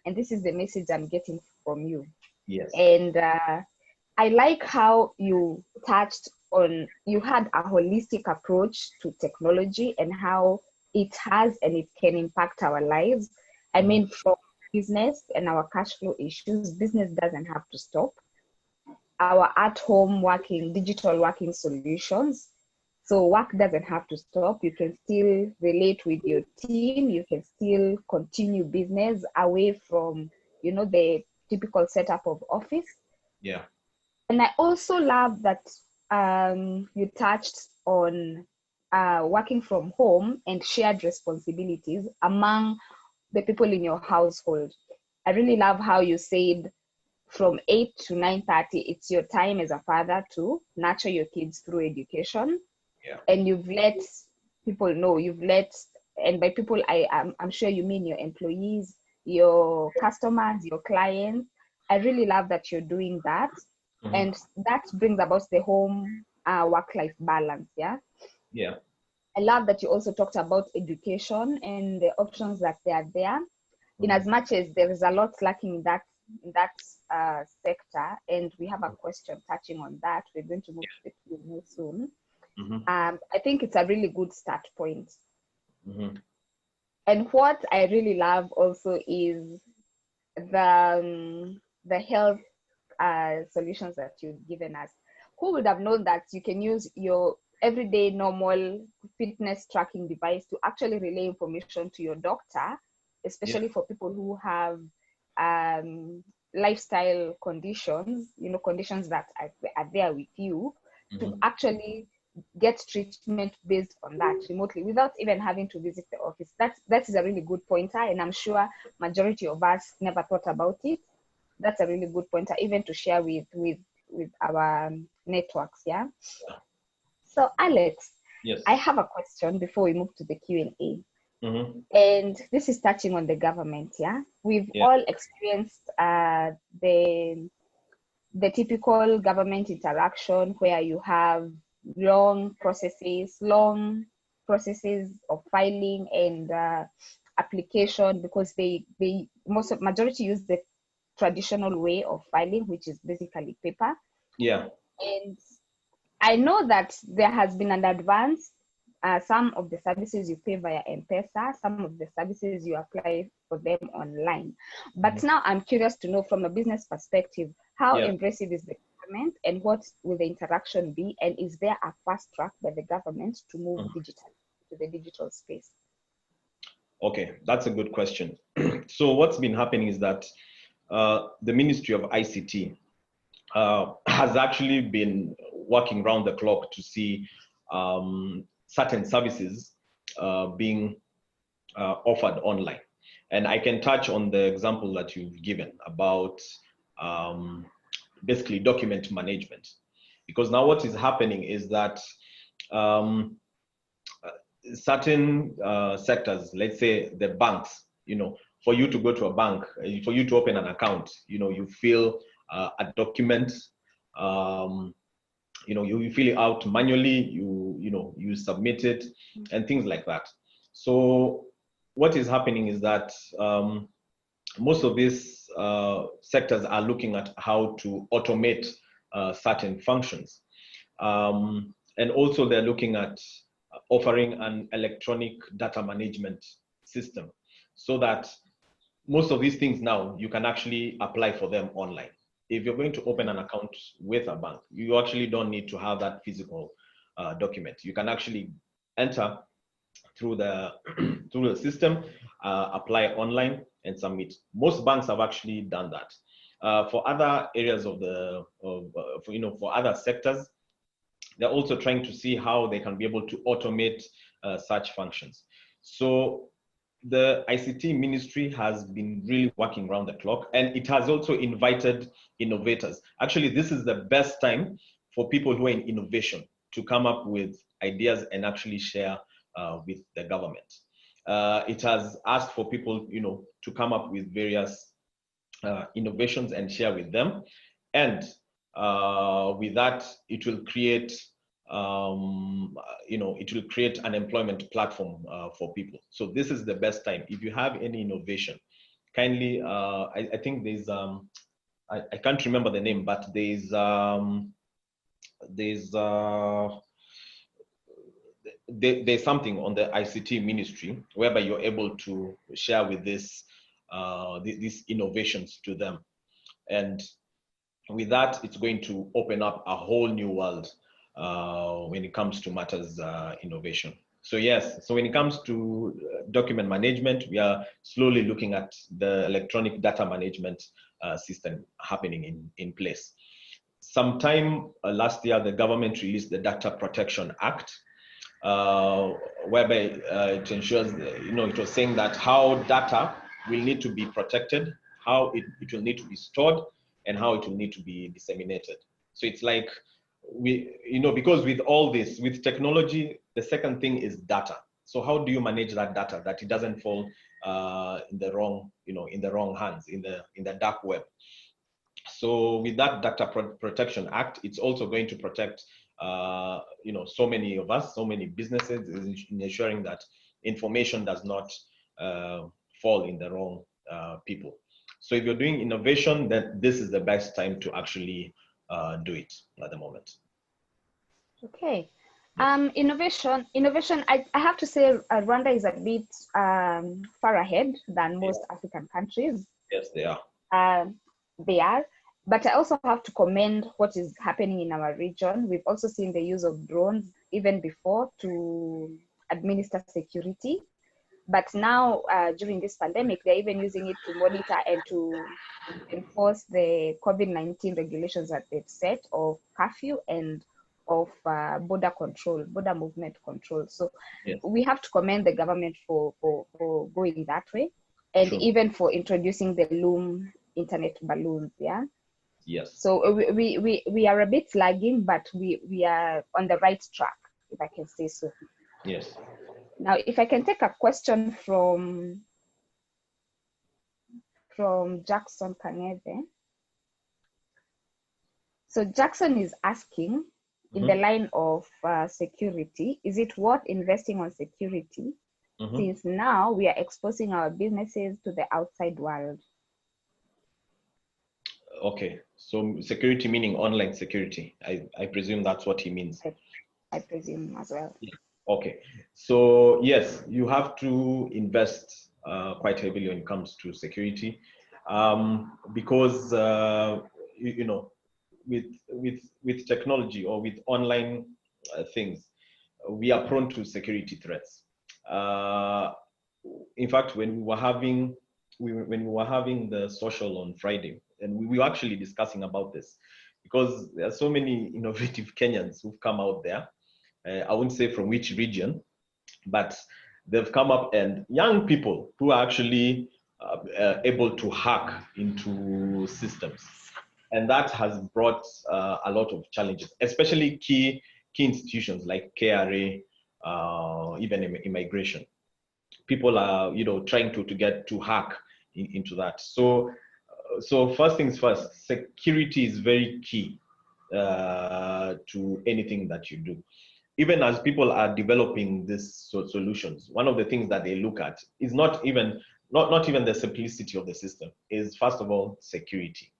Speaker 3: and this is the message I'm getting from you.
Speaker 2: Yes.
Speaker 3: And I like how you touched on, you had a holistic approach to technology and how it has and it can impact our lives. I mean, from business and our cash flow issues, business doesn't have to stop. Our at-home working, digital working solutions, so work doesn't have to stop. You can still relate with your team. You can still continue business away from, the typical setup of office.
Speaker 2: Yeah.
Speaker 3: And I also love that you touched on working from home and shared responsibilities among the people in your household. I really love how you said from 8 to 9:30, it's your time as a father to nurture your kids through education.
Speaker 2: Yeah.
Speaker 3: And you've let people know, and by people, I'm sure you mean your employees, your customers, your clients. I really love that you're doing that. Mm-hmm. And that brings about the home work-life balance, yeah?
Speaker 2: Yeah.
Speaker 3: I love that you also talked about education and the options that they are there. In as much as there is a lot lacking in that in that sector, and we have a question touching on that. We're going to move to the Q&A soon. I think it's a really good start point. And what I really love also is the health solutions that you've given us. Who would have known that you can use your everyday normal fitness tracking device to actually relay information to your doctor, especially for people who have lifestyle conditions, conditions that are there with you, to actually get treatment based on that remotely without even having to visit the office. That is a really good pointer, and I'm sure majority of us never thought about it. That's a really good pointer, even to share with our networks. Yeah. So Alex,
Speaker 2: yes,
Speaker 3: I have a question before we move to the Q&A. And this is touching on the government. Yeah, we've all experienced the typical government interaction where you have long processes of filing and application, because majority use the traditional way of filing, which is basically paper.
Speaker 2: Yeah.
Speaker 3: And I know that there has been an advance. Some of the services you pay via M-Pesa, some of the services you apply for them online. But now I'm curious to know, from a business perspective, how embracive is the government, and what will the interaction be? And is there a fast track by the government to move digital to the digital space?
Speaker 2: Okay, that's a good question. So what's been happening is that the Ministry of ICT has actually been working round the clock to see certain services being offered online. And I can touch on the example that you've given about basically document management. Because now what is happening is that certain sectors, let's say the banks, for you to go to a bank, for you to open an account, you fill a document, you fill it out manually, you submit it, and things like that. So what is happening is that most of these sectors are looking at how to automate certain functions. And also they're looking at offering an electronic data management system, so that most of these things now you can actually apply for them online. If you're going to open an account with a bank, you actually don't need to have that physical document. You can actually enter through the through the system, apply online, and submit. Most banks have actually done that. For other areas of for other sectors, they're also trying to see how they can be able to automate such functions. So the ICT ministry has been really working around the clock, and it has also invited innovators. Actually, this is the best time for people who are in innovation to come up with ideas and actually share with the government. It has asked for people, to come up with various innovations and share with them. And with that, it will create it will create an employment platform for people. So this is the best time. If you have any innovation, kindly, I think there's, I can't remember the name, but there's something on the ICT ministry whereby you're able to share with these innovations to them. And with that, it's going to open up a whole new world when it comes to matters innovation. So yes, so when it comes to document management, we are slowly looking at the electronic data management system happening in place. Sometime last year, the government released the Data Protection Act, whereby it ensures, it was saying that how data will need to be protected, how it will need to be stored, and how it will need to be disseminated. So it's like, because with all this, with technology, the second thing is data. So how do you manage that data, that it doesn't fall in the wrong, in the wrong hands, in the dark web? So with that Data Protection Act, it's also going to protect, so many of us, so many businesses, in ensuring that information does not fall in the wrong people. So if you're doing innovation, then this is the best time to actually do it at the moment.
Speaker 3: Okay. Innovation. I have to say Rwanda is a bit far ahead than most African countries.
Speaker 2: Yes, they are.
Speaker 3: They are. But I also have to commend what is happening in our region. We've also seen the use of drones even before to administer security. But now, during this pandemic, they're even using it to monitor and to enforce the COVID-19 regulations that they've set of curfew and of border movement control. So
Speaker 2: yes,
Speaker 3: we have to commend the government for going that way, and
Speaker 2: sure,
Speaker 3: even for introducing the Loom internet balloons. Yeah.
Speaker 2: yes.
Speaker 3: So we are a bit lagging, but we are on the right track, if I can say so.
Speaker 2: Yes.
Speaker 3: Now, if I can take a question from Jackson Kangede. So Jackson is asking, in the line of security, is it worth investing on security since now we are exposing our businesses to the outside world?
Speaker 2: Okay, so security meaning online security. I presume that's what he means.
Speaker 3: I presume as well.
Speaker 2: Okay, so yes, you have to invest quite heavily when it comes to security, because you know, with technology or with online things, we are prone to security threats. In fact, when we were having the social on Friday, and we were actually discussing about this, because there are so many innovative Kenyans who've come out there. I wouldn't say from which region, but they've come up, and young people who are actually able to hack into systems. And that has brought a lot of challenges, especially key institutions like KRA, even immigration. People are, trying to get to hack into that. So first things first, security is very key to anything that you do. Even as people are developing these solutions, one of the things that they look at is not even the simplicity of the system, is first of all security,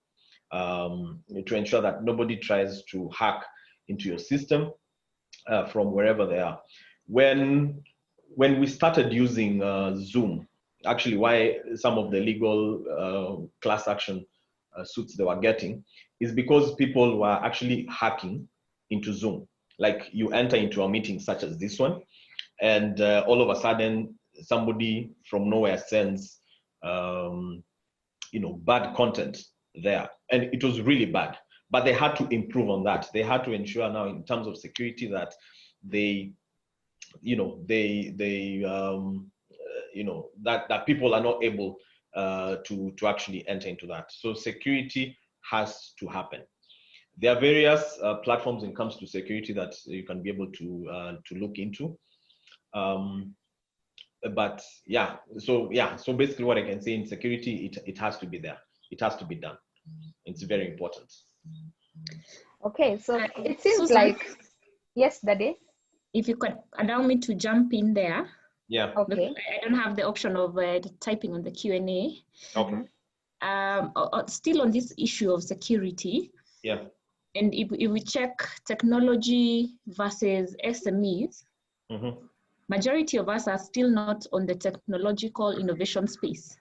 Speaker 2: to ensure that nobody tries to hack into your system from wherever they are. When we started using Zoom, actually why some of the legal class action suits they were getting is because people were actually hacking into Zoom. Like, you enter into a meeting such as this one, and all of a sudden somebody from nowhere sends bad content there, and it was really bad. But they had to improve on that. They had to ensure now, in terms of security, that that people are not able to actually enter into that. So security has to happen. There are various platforms when it comes to security that you can be able to look into. But yeah, so basically what I can say in security, it has to be there. It has to be done. It's very important.
Speaker 3: Okay, so it seems
Speaker 1: Susan,
Speaker 3: like, yes, Dade?
Speaker 1: If you could allow me to jump in there.
Speaker 2: Yeah.
Speaker 3: Okay.
Speaker 1: I don't have the option of typing on the Q&A.
Speaker 2: Okay.
Speaker 1: Still on this issue of security.
Speaker 2: Yeah.
Speaker 1: And if we check technology versus SMEs, majority of us are still not on the technological innovation space,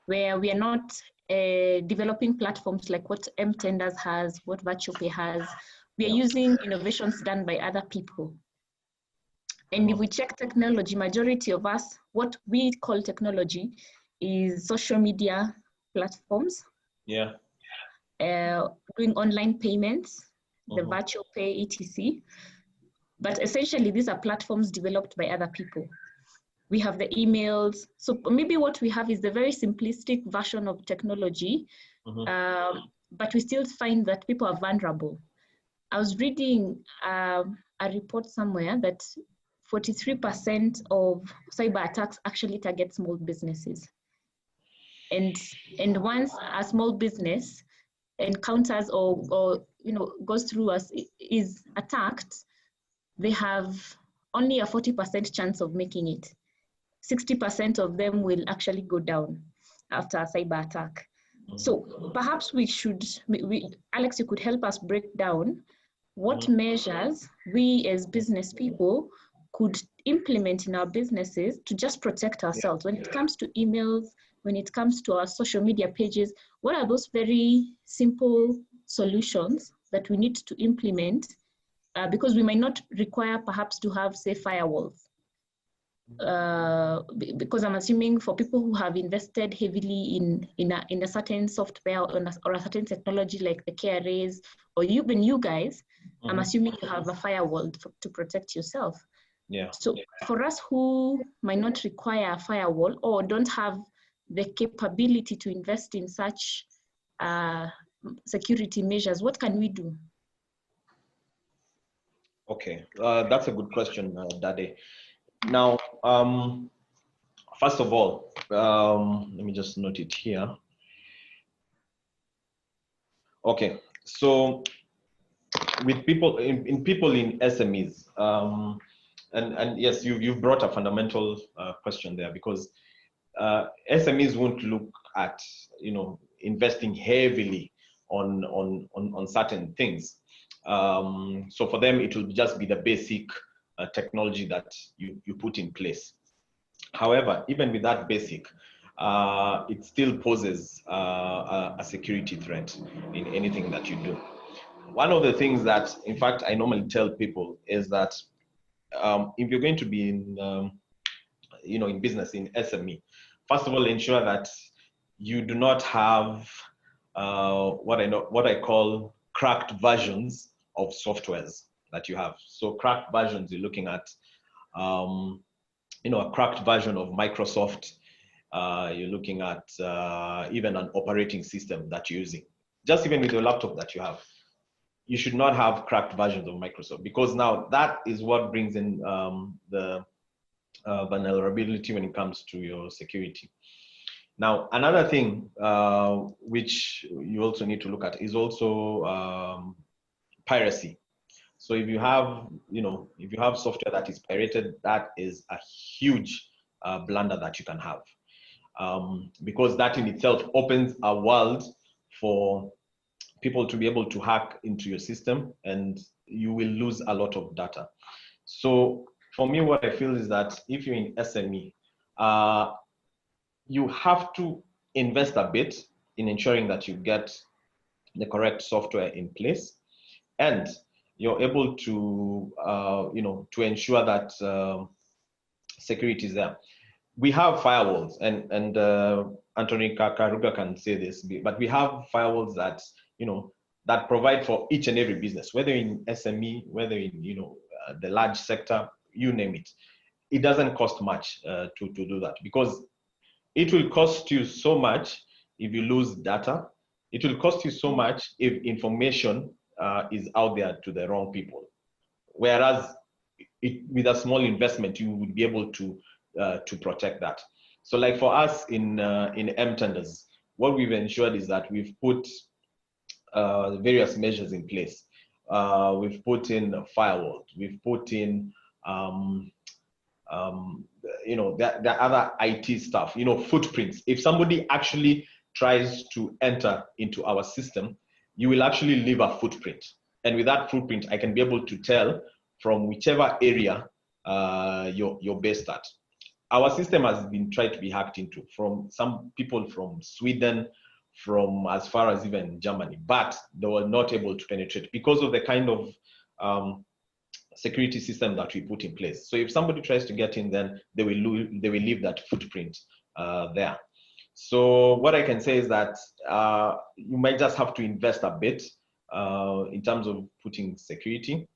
Speaker 1: where we are not developing platforms like what M-Tenders has, what Virtual Pay has. We are using innovations done by other people. And if we check technology, majority of us, what we call technology is social media platforms.
Speaker 2: Yeah.
Speaker 1: Doing online payments, the Virtual Pay, etc. But essentially, these are platforms developed by other people. We have the emails. So maybe what we have is the very simplistic version of technology, but we still find that people are vulnerable. I was reading a report somewhere that 43% of cyber attacks actually target small businesses. And once a small business encounters or goes through is attacked, they have only a 40% chance of making it. 60% of them will actually go down. after a cyber attack. So perhaps we should, Alex, you could help us break down what measures we as business people could implement in our businesses to just protect ourselves. When it comes to emails, when it comes to our social media pages, what are those very simple solutions that we need to implement because we might not require perhaps to have, say, firewalls. Because I'm assuming for people who have invested heavily in a certain software or a certain technology like the KRAs, or even you guys, I'm assuming you have a firewall to protect yourself.
Speaker 2: Yeah.
Speaker 1: So for us who might not require a firewall or don't have the capability to invest in such security measures, what can we do?
Speaker 2: Okay, that's a good question, Dade. Now, first of all, let me just note it here. Okay, so with people in people in SMEs, and yes, you've brought a fundamental question there, because SMEs won't look at investing heavily on certain things. So for them, it will just be the basic technology that you put in place. However, even with that basic, it still poses a security threat in anything that you do. One of the things that, in fact, I normally tell people is that if you're going to be in business, in SME, first of all, ensure that you do not have what I call cracked versions of softwares that you have. So cracked versions, you're looking at a cracked version of Microsoft. You're looking at even an operating system that you're using. Just even with your laptop that you have, you should not have cracked versions of Microsoft, because now that is what brings in the vulnerability when it comes to your security. Now, another thing which you also need to look at is also piracy. So if you have, software that is pirated, that is a huge blunder that you can have, because that in itself opens a world for people to be able to hack into your system, and you will lose a lot of data. So for me, what I feel is that if you're in SME, you have to invest a bit in ensuring that you get the correct software in place, and you're able to, to ensure that security is there. We have firewalls, and Anthony Karuga can say this, but we have firewalls that, that provide for each and every business, whether in SME, whether in, the large sector, you name it. It doesn't cost much to do that, because it will cost you so much if you lose data. It will cost you so much if information is out there to the wrong people. Whereas with a small investment, you would be able to protect that. So like for us in M-Tenders, what we've ensured is that we've put various measures in place. We've put in firewalls, we've put in the other IT stuff, footprints. If somebody actually tries to enter into our system, you will actually leave a footprint. And with that footprint, I can be able to tell from whichever area you're based at. Our system has been tried to be hacked into from some people from Sweden, from as far as even Germany, but they were not able to penetrate because of the kind of security system that we put in place. So if somebody tries to get in, then they will leave that footprint there. So what I can say is that you might just have to invest a bit in terms of putting security.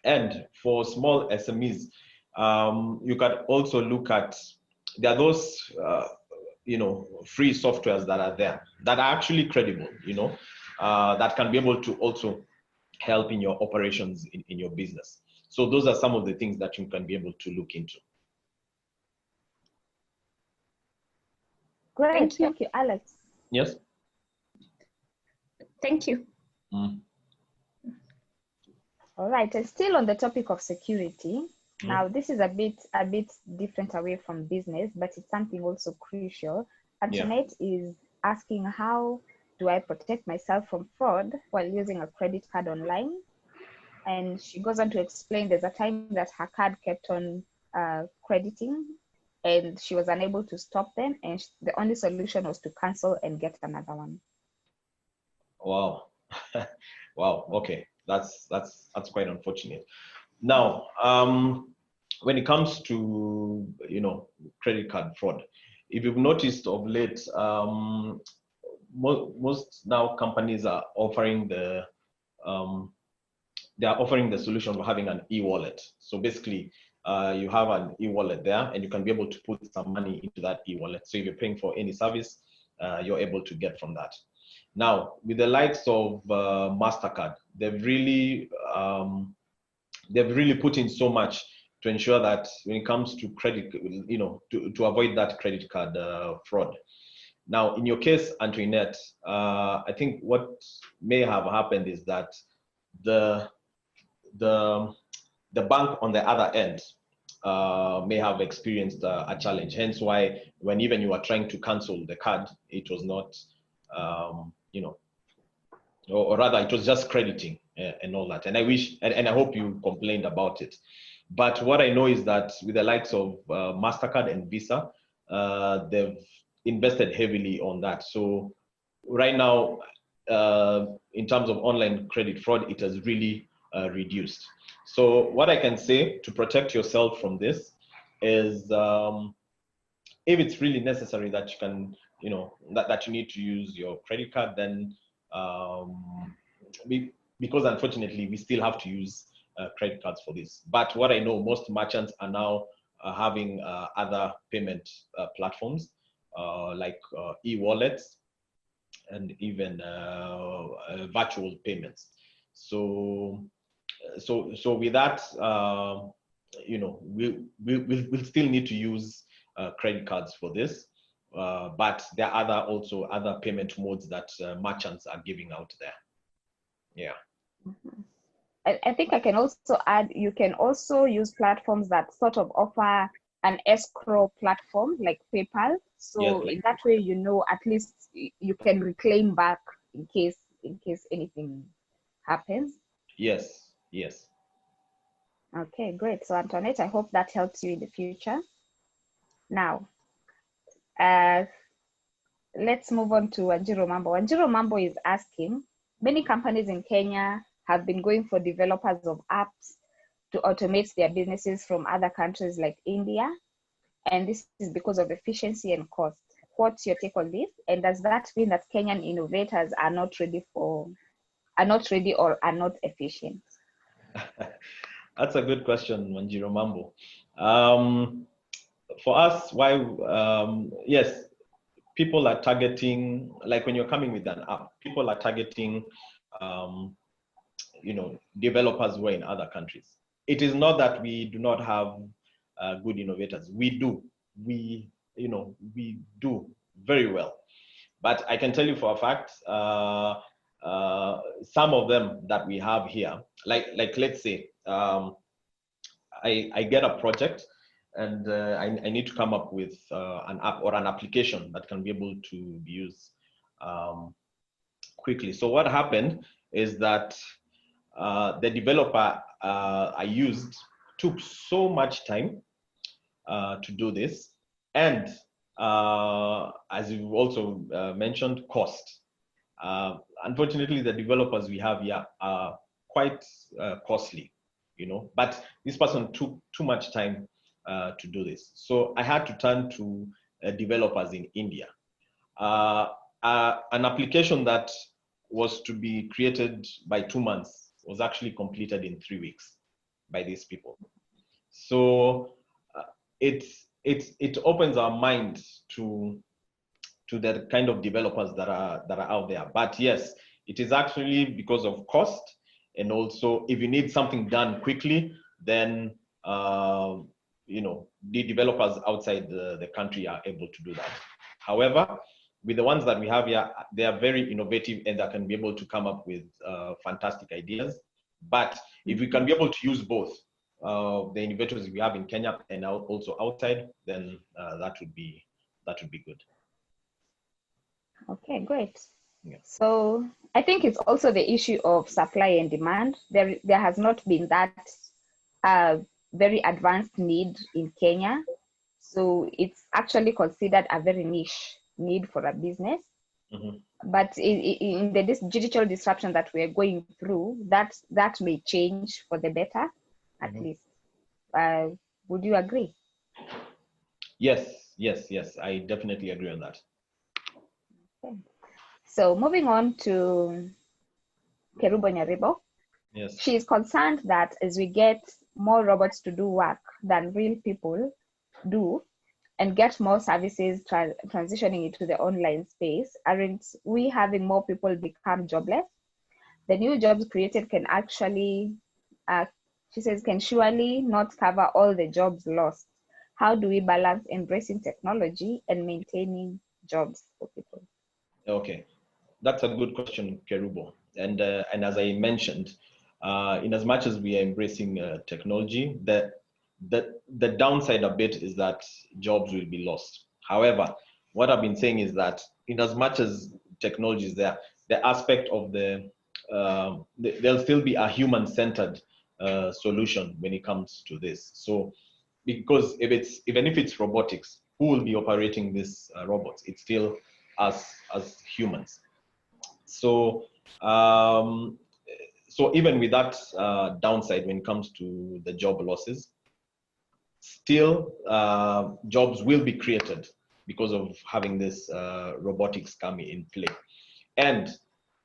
Speaker 2: And for small SMEs, you can also look at, there are those free softwares that are there that are actually credible, that can be able to also help in your operations in your business. So those are some of the things that you can be able to look into.
Speaker 3: Great, thank you, Alex.
Speaker 2: Yes.
Speaker 1: Thank you.
Speaker 3: All right, and still on the topic of security. Now, this is a bit different away from business, but it's something also crucial. Antoinette is asking, how do I protect myself from fraud while using a credit card online? And she goes on to explain there's a time that her card kept on crediting and she was unable to stop them. And the only solution was to cancel and get another one.
Speaker 2: Wow. Wow. Okay. That's quite unfortunate. Now, when it comes to, credit card fraud, if you've noticed of late, most now companies are offering the solution of having an e-wallet. So basically, you have an e-wallet there, and you can be able to put some money into that e-wallet. So if you're paying for any service, you're able to get from that. Now, with the likes of MasterCard, they've really put in so much to ensure that when it comes to credit, to avoid that credit card fraud. Now, in your case, Antoinette, I think what may have happened is that the bank on the other end may have experienced a challenge. Hence why when even you were trying to cancel the card, it was not, or rather it was just crediting and all that. And I wish, and I hope you complained about it. But what I know is that with the likes of MasterCard and Visa, they've invested heavily on that. So right now, in terms of online credit fraud, it has really reduced. So what I can say to protect yourself from this is, if it's really necessary that you can, that you need to use your credit card, then because unfortunately we still have to use credit cards for this. But what I know, most merchants are now having other payment platforms like e-wallets and even virtual payments. So with that, we'll still need to use credit cards for this, but there are also other payment modes that merchants are giving out there. Yeah.
Speaker 3: Mm-hmm. I think I can also add, you can also use platforms that sort of offer an escrow platform like PayPal. So in that way, at least you can reclaim back in case anything happens.
Speaker 2: Yes.
Speaker 3: Okay, great. So Antoinette, I hope that helps you in the future. Now, let's move on to Wanjiru Mambo. Wanjiru Mambo is asking, many companies in Kenya have been going for developers of apps to automate their businesses from other countries like India. And this is because of efficiency and cost. What's your take on this? And does that mean that Kenyan innovators are not ready or are not efficient?
Speaker 2: That's a good question, Wanjiru Mambo. For us, why? Yes, people are targeting, like when you're coming with an app, people are targeting, developers who are in other countries. It is not that we do not have good innovators. We do. We do very well. But I can tell you for a fact, some of them that we have here, like let's say, I get a project and I need to come up with an app or an application that can be able to be used quickly. So what happened is that the developer I used took so much time to do this, and as you also mentioned, cost. Unfortunately, the developers we have here are quite costly, but this person took too much time to do this. So I had to turn to developers in India. An application that was to be created by 2 months was actually completed in 3 weeks by these people. So it opens our mind to the kind of developers that are out there. But yes, it is actually because of cost, and also if you need something done quickly, then the developers outside the country are able to do that. However, with the ones that we have here, they are very innovative and they can be able to come up with fantastic ideas. But if we can be able to use both the innovators we have in Kenya and also outside, then that would be good.
Speaker 3: Okay, great.
Speaker 2: Yeah.
Speaker 3: So I think it's also the issue of supply and demand. There has not been that very advanced need in Kenya. So it's actually considered a very niche need for a business.
Speaker 2: Mm-hmm.
Speaker 3: But in the digital disruption that we're going through, that may change for the better, at
Speaker 2: Mm-hmm.
Speaker 3: least. Would you agree?
Speaker 2: Yes, yes, yes. I definitely agree on that.
Speaker 3: Okay. So moving on to Kerubo Nyaribo.
Speaker 2: Yes.
Speaker 3: She is concerned that as we get more robots to do work than real people do and get more services transitioning into the online space, aren't we having more people become jobless? The new jobs created can actually, she says, can surely not cover all the jobs lost. How do we balance embracing technology and maintaining jobs for people?
Speaker 2: Okay, that's a good question, Kerubo. And as I mentioned, in as much as we are embracing technology, the downside a bit is that jobs will be lost. However, what I've been saying is that in as much as technology is there, the aspect of there'll still be a human-centered solution when it comes to this. So, because even if it's robotics, who will be operating these robots? It's still us as humans. So so even with that downside when it comes to the job losses, still jobs will be created because of having this robotics coming in play. And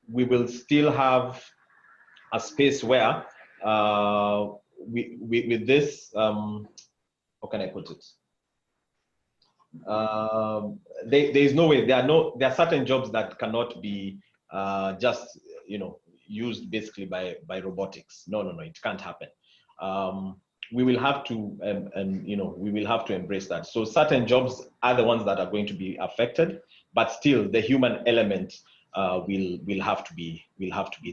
Speaker 2: we will still have a space where with this, how can I put it? There is no way. There are certain jobs that cannot be just used basically by robotics. No, it can't happen. We will have to we will have to embrace that. So certain jobs are the ones that are going to be affected, but still the human element will have to be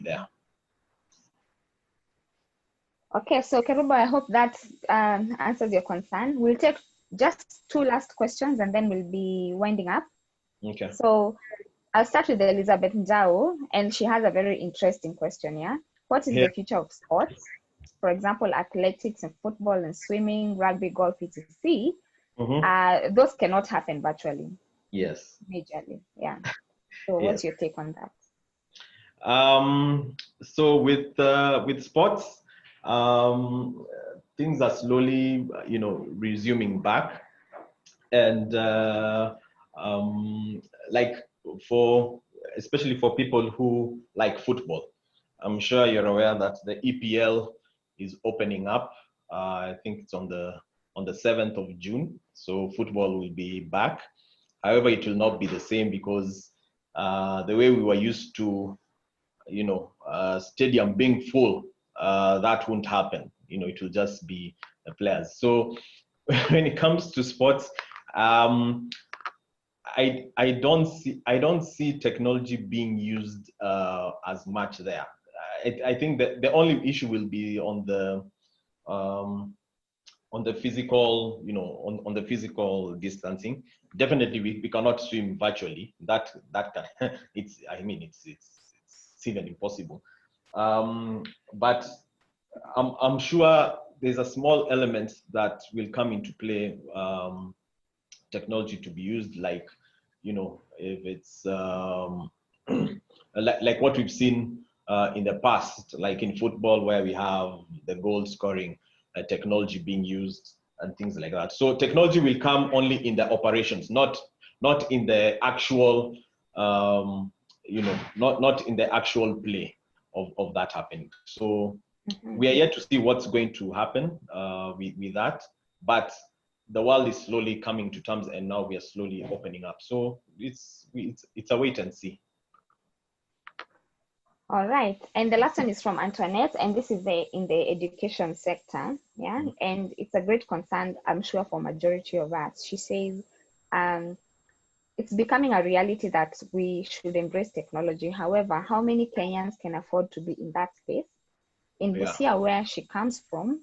Speaker 2: there.
Speaker 3: Okay, so Kerubo, I hope that answers your concern. We'll take just two last questions and then we'll be winding up.
Speaker 2: Okay.
Speaker 3: So I'll start with Elizabeth Njao, and she has a very interesting question, yeah? What is the future of sports? For example, athletics and football and swimming, rugby, golf, etc. Those cannot happen virtually.
Speaker 2: Yes.
Speaker 3: Majorly, yeah. So what's your take on that?
Speaker 2: So with sports, things are slowly, resuming back, and like especially for people who like football, I'm sure you're aware that the EPL is opening up. I think it's on the 7th of June. So football will be back. However, it will not be the same because the way we were used to, stadium being full, that won't happen. It will just be the players. So when it comes to sports, I don't see technology being used as much there. I think that the only issue will be on the physical, on the physical distancing. Definitely, we cannot swim virtually. That can, it's even impossible. But I'm sure there's a small element that will come into play. Technology to be used, like, if it's like what we've seen in the past, like in football, where we have the goal scoring technology being used and things like that. So technology will come only in the operations, not in the actual, not in the actual play of that happening. So we are yet to see what's going to happen with that, but the world is slowly coming to terms, and now we are slowly opening up. So it's a wait and see.
Speaker 3: All right, and the last one is from Antoinette, and this is in the education sector, yeah, and it's a great concern, I'm sure, for majority of us. She says, it's becoming a reality that we should embrace technology. However, how many Kenyans can afford to be in that space? In Busia, where she comes from,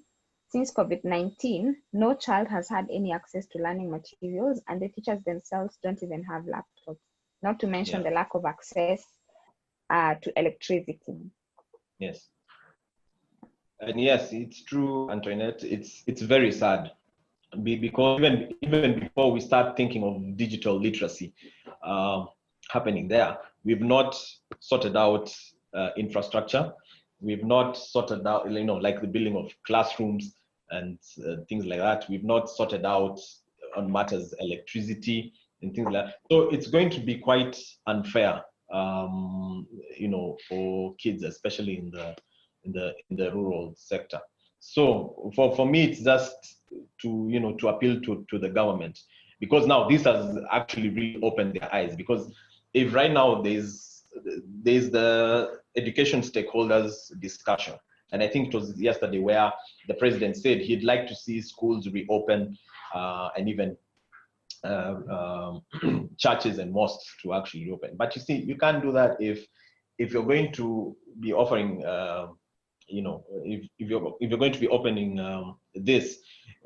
Speaker 3: since COVID-19, no child has had any access to learning materials, and the teachers themselves don't even have laptops. not to mention
Speaker 2: Yeah.
Speaker 3: the lack of access to electricity.
Speaker 2: Yes. And yes, it's true, Antoinette. It's very sad because even before we start thinking of digital literacy happening there, we've not sorted out infrastructure. We've not sorted out, like the building of classrooms and things like that. We've not sorted out on matters electricity and things like that. So it's going to be quite unfair, for kids, especially in the rural sector. So for me, it's just to appeal to the government, because now this has actually really opened their eyes. Because if right now there's the education stakeholders discussion, and I think it was yesterday where the president said he'd like to see schools reopen and even churches and mosques to actually reopen. But you see, you can't do that if you're going to be offering if you're going to be opening this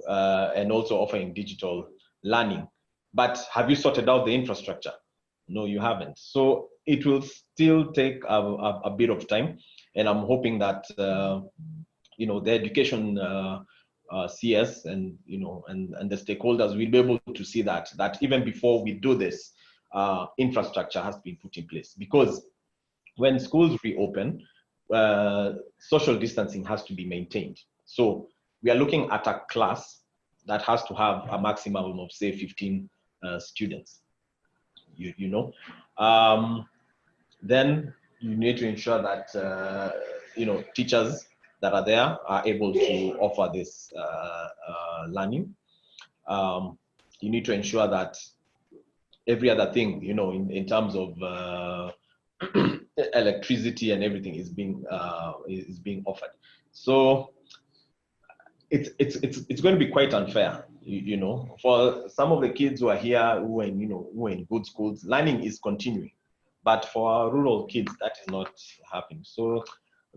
Speaker 2: and also offering digital learning, but have you sorted out the infrastructure? No, you haven't. So it will still take a bit of time, and I'm hoping that the education CS and and the stakeholders will be able to see that even before we do this, infrastructure has to be put in place, because when schools reopen, social distancing has to be maintained. So we are looking at a class that has to have a maximum of, say, 15 students. Then you need to ensure that teachers that are there are able to offer this learning. You need to ensure that every other thing, in terms of electricity and everything is being offered. So it's going to be quite unfair, for some of the kids who are here, who are in good schools. Learning is continuing, but for our rural kids, that is not happening. So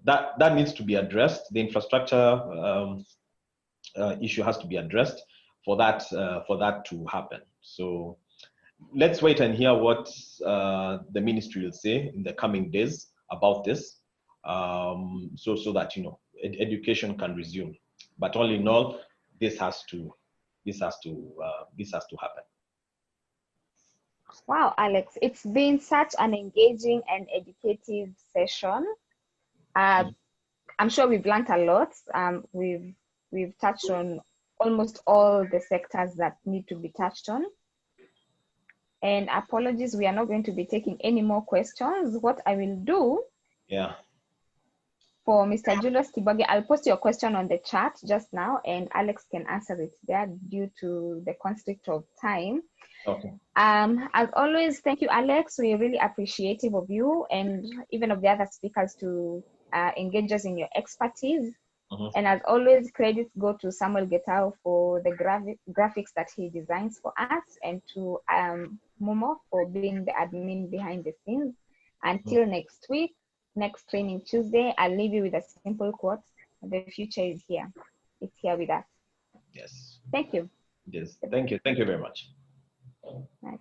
Speaker 2: that needs to be addressed. The infrastructure issue has to be addressed for that to happen. So let's wait and hear what the ministry will say in the coming days about this, so that education can resume. But all in all, this has to happen.
Speaker 3: Wow, Alex, it's been such an engaging and educative session. I'm sure we've learned a lot. We've touched on almost all the sectors that need to be touched on. And apologies, we are not going to be taking any more questions. What I will do, for Mr. Julius Kibage, I'll post your question on the chat just now, and Alex can answer it there due to the constraint of time.
Speaker 2: Okay.
Speaker 3: As always, thank you, Alex. We're really appreciative of you and even of the other speakers to engage us in your expertise. And as always, credits go to Samuel Gatoto for the graphics that he designs for us, and to Momo for being the admin behind the scenes. Until next week, next Training Tuesday, I'll leave you with a simple quote: the future is here. It's here with us.
Speaker 2: Yes.
Speaker 3: Thank you.
Speaker 2: Yes. Thank you. Thank you very much.
Speaker 3: Bye.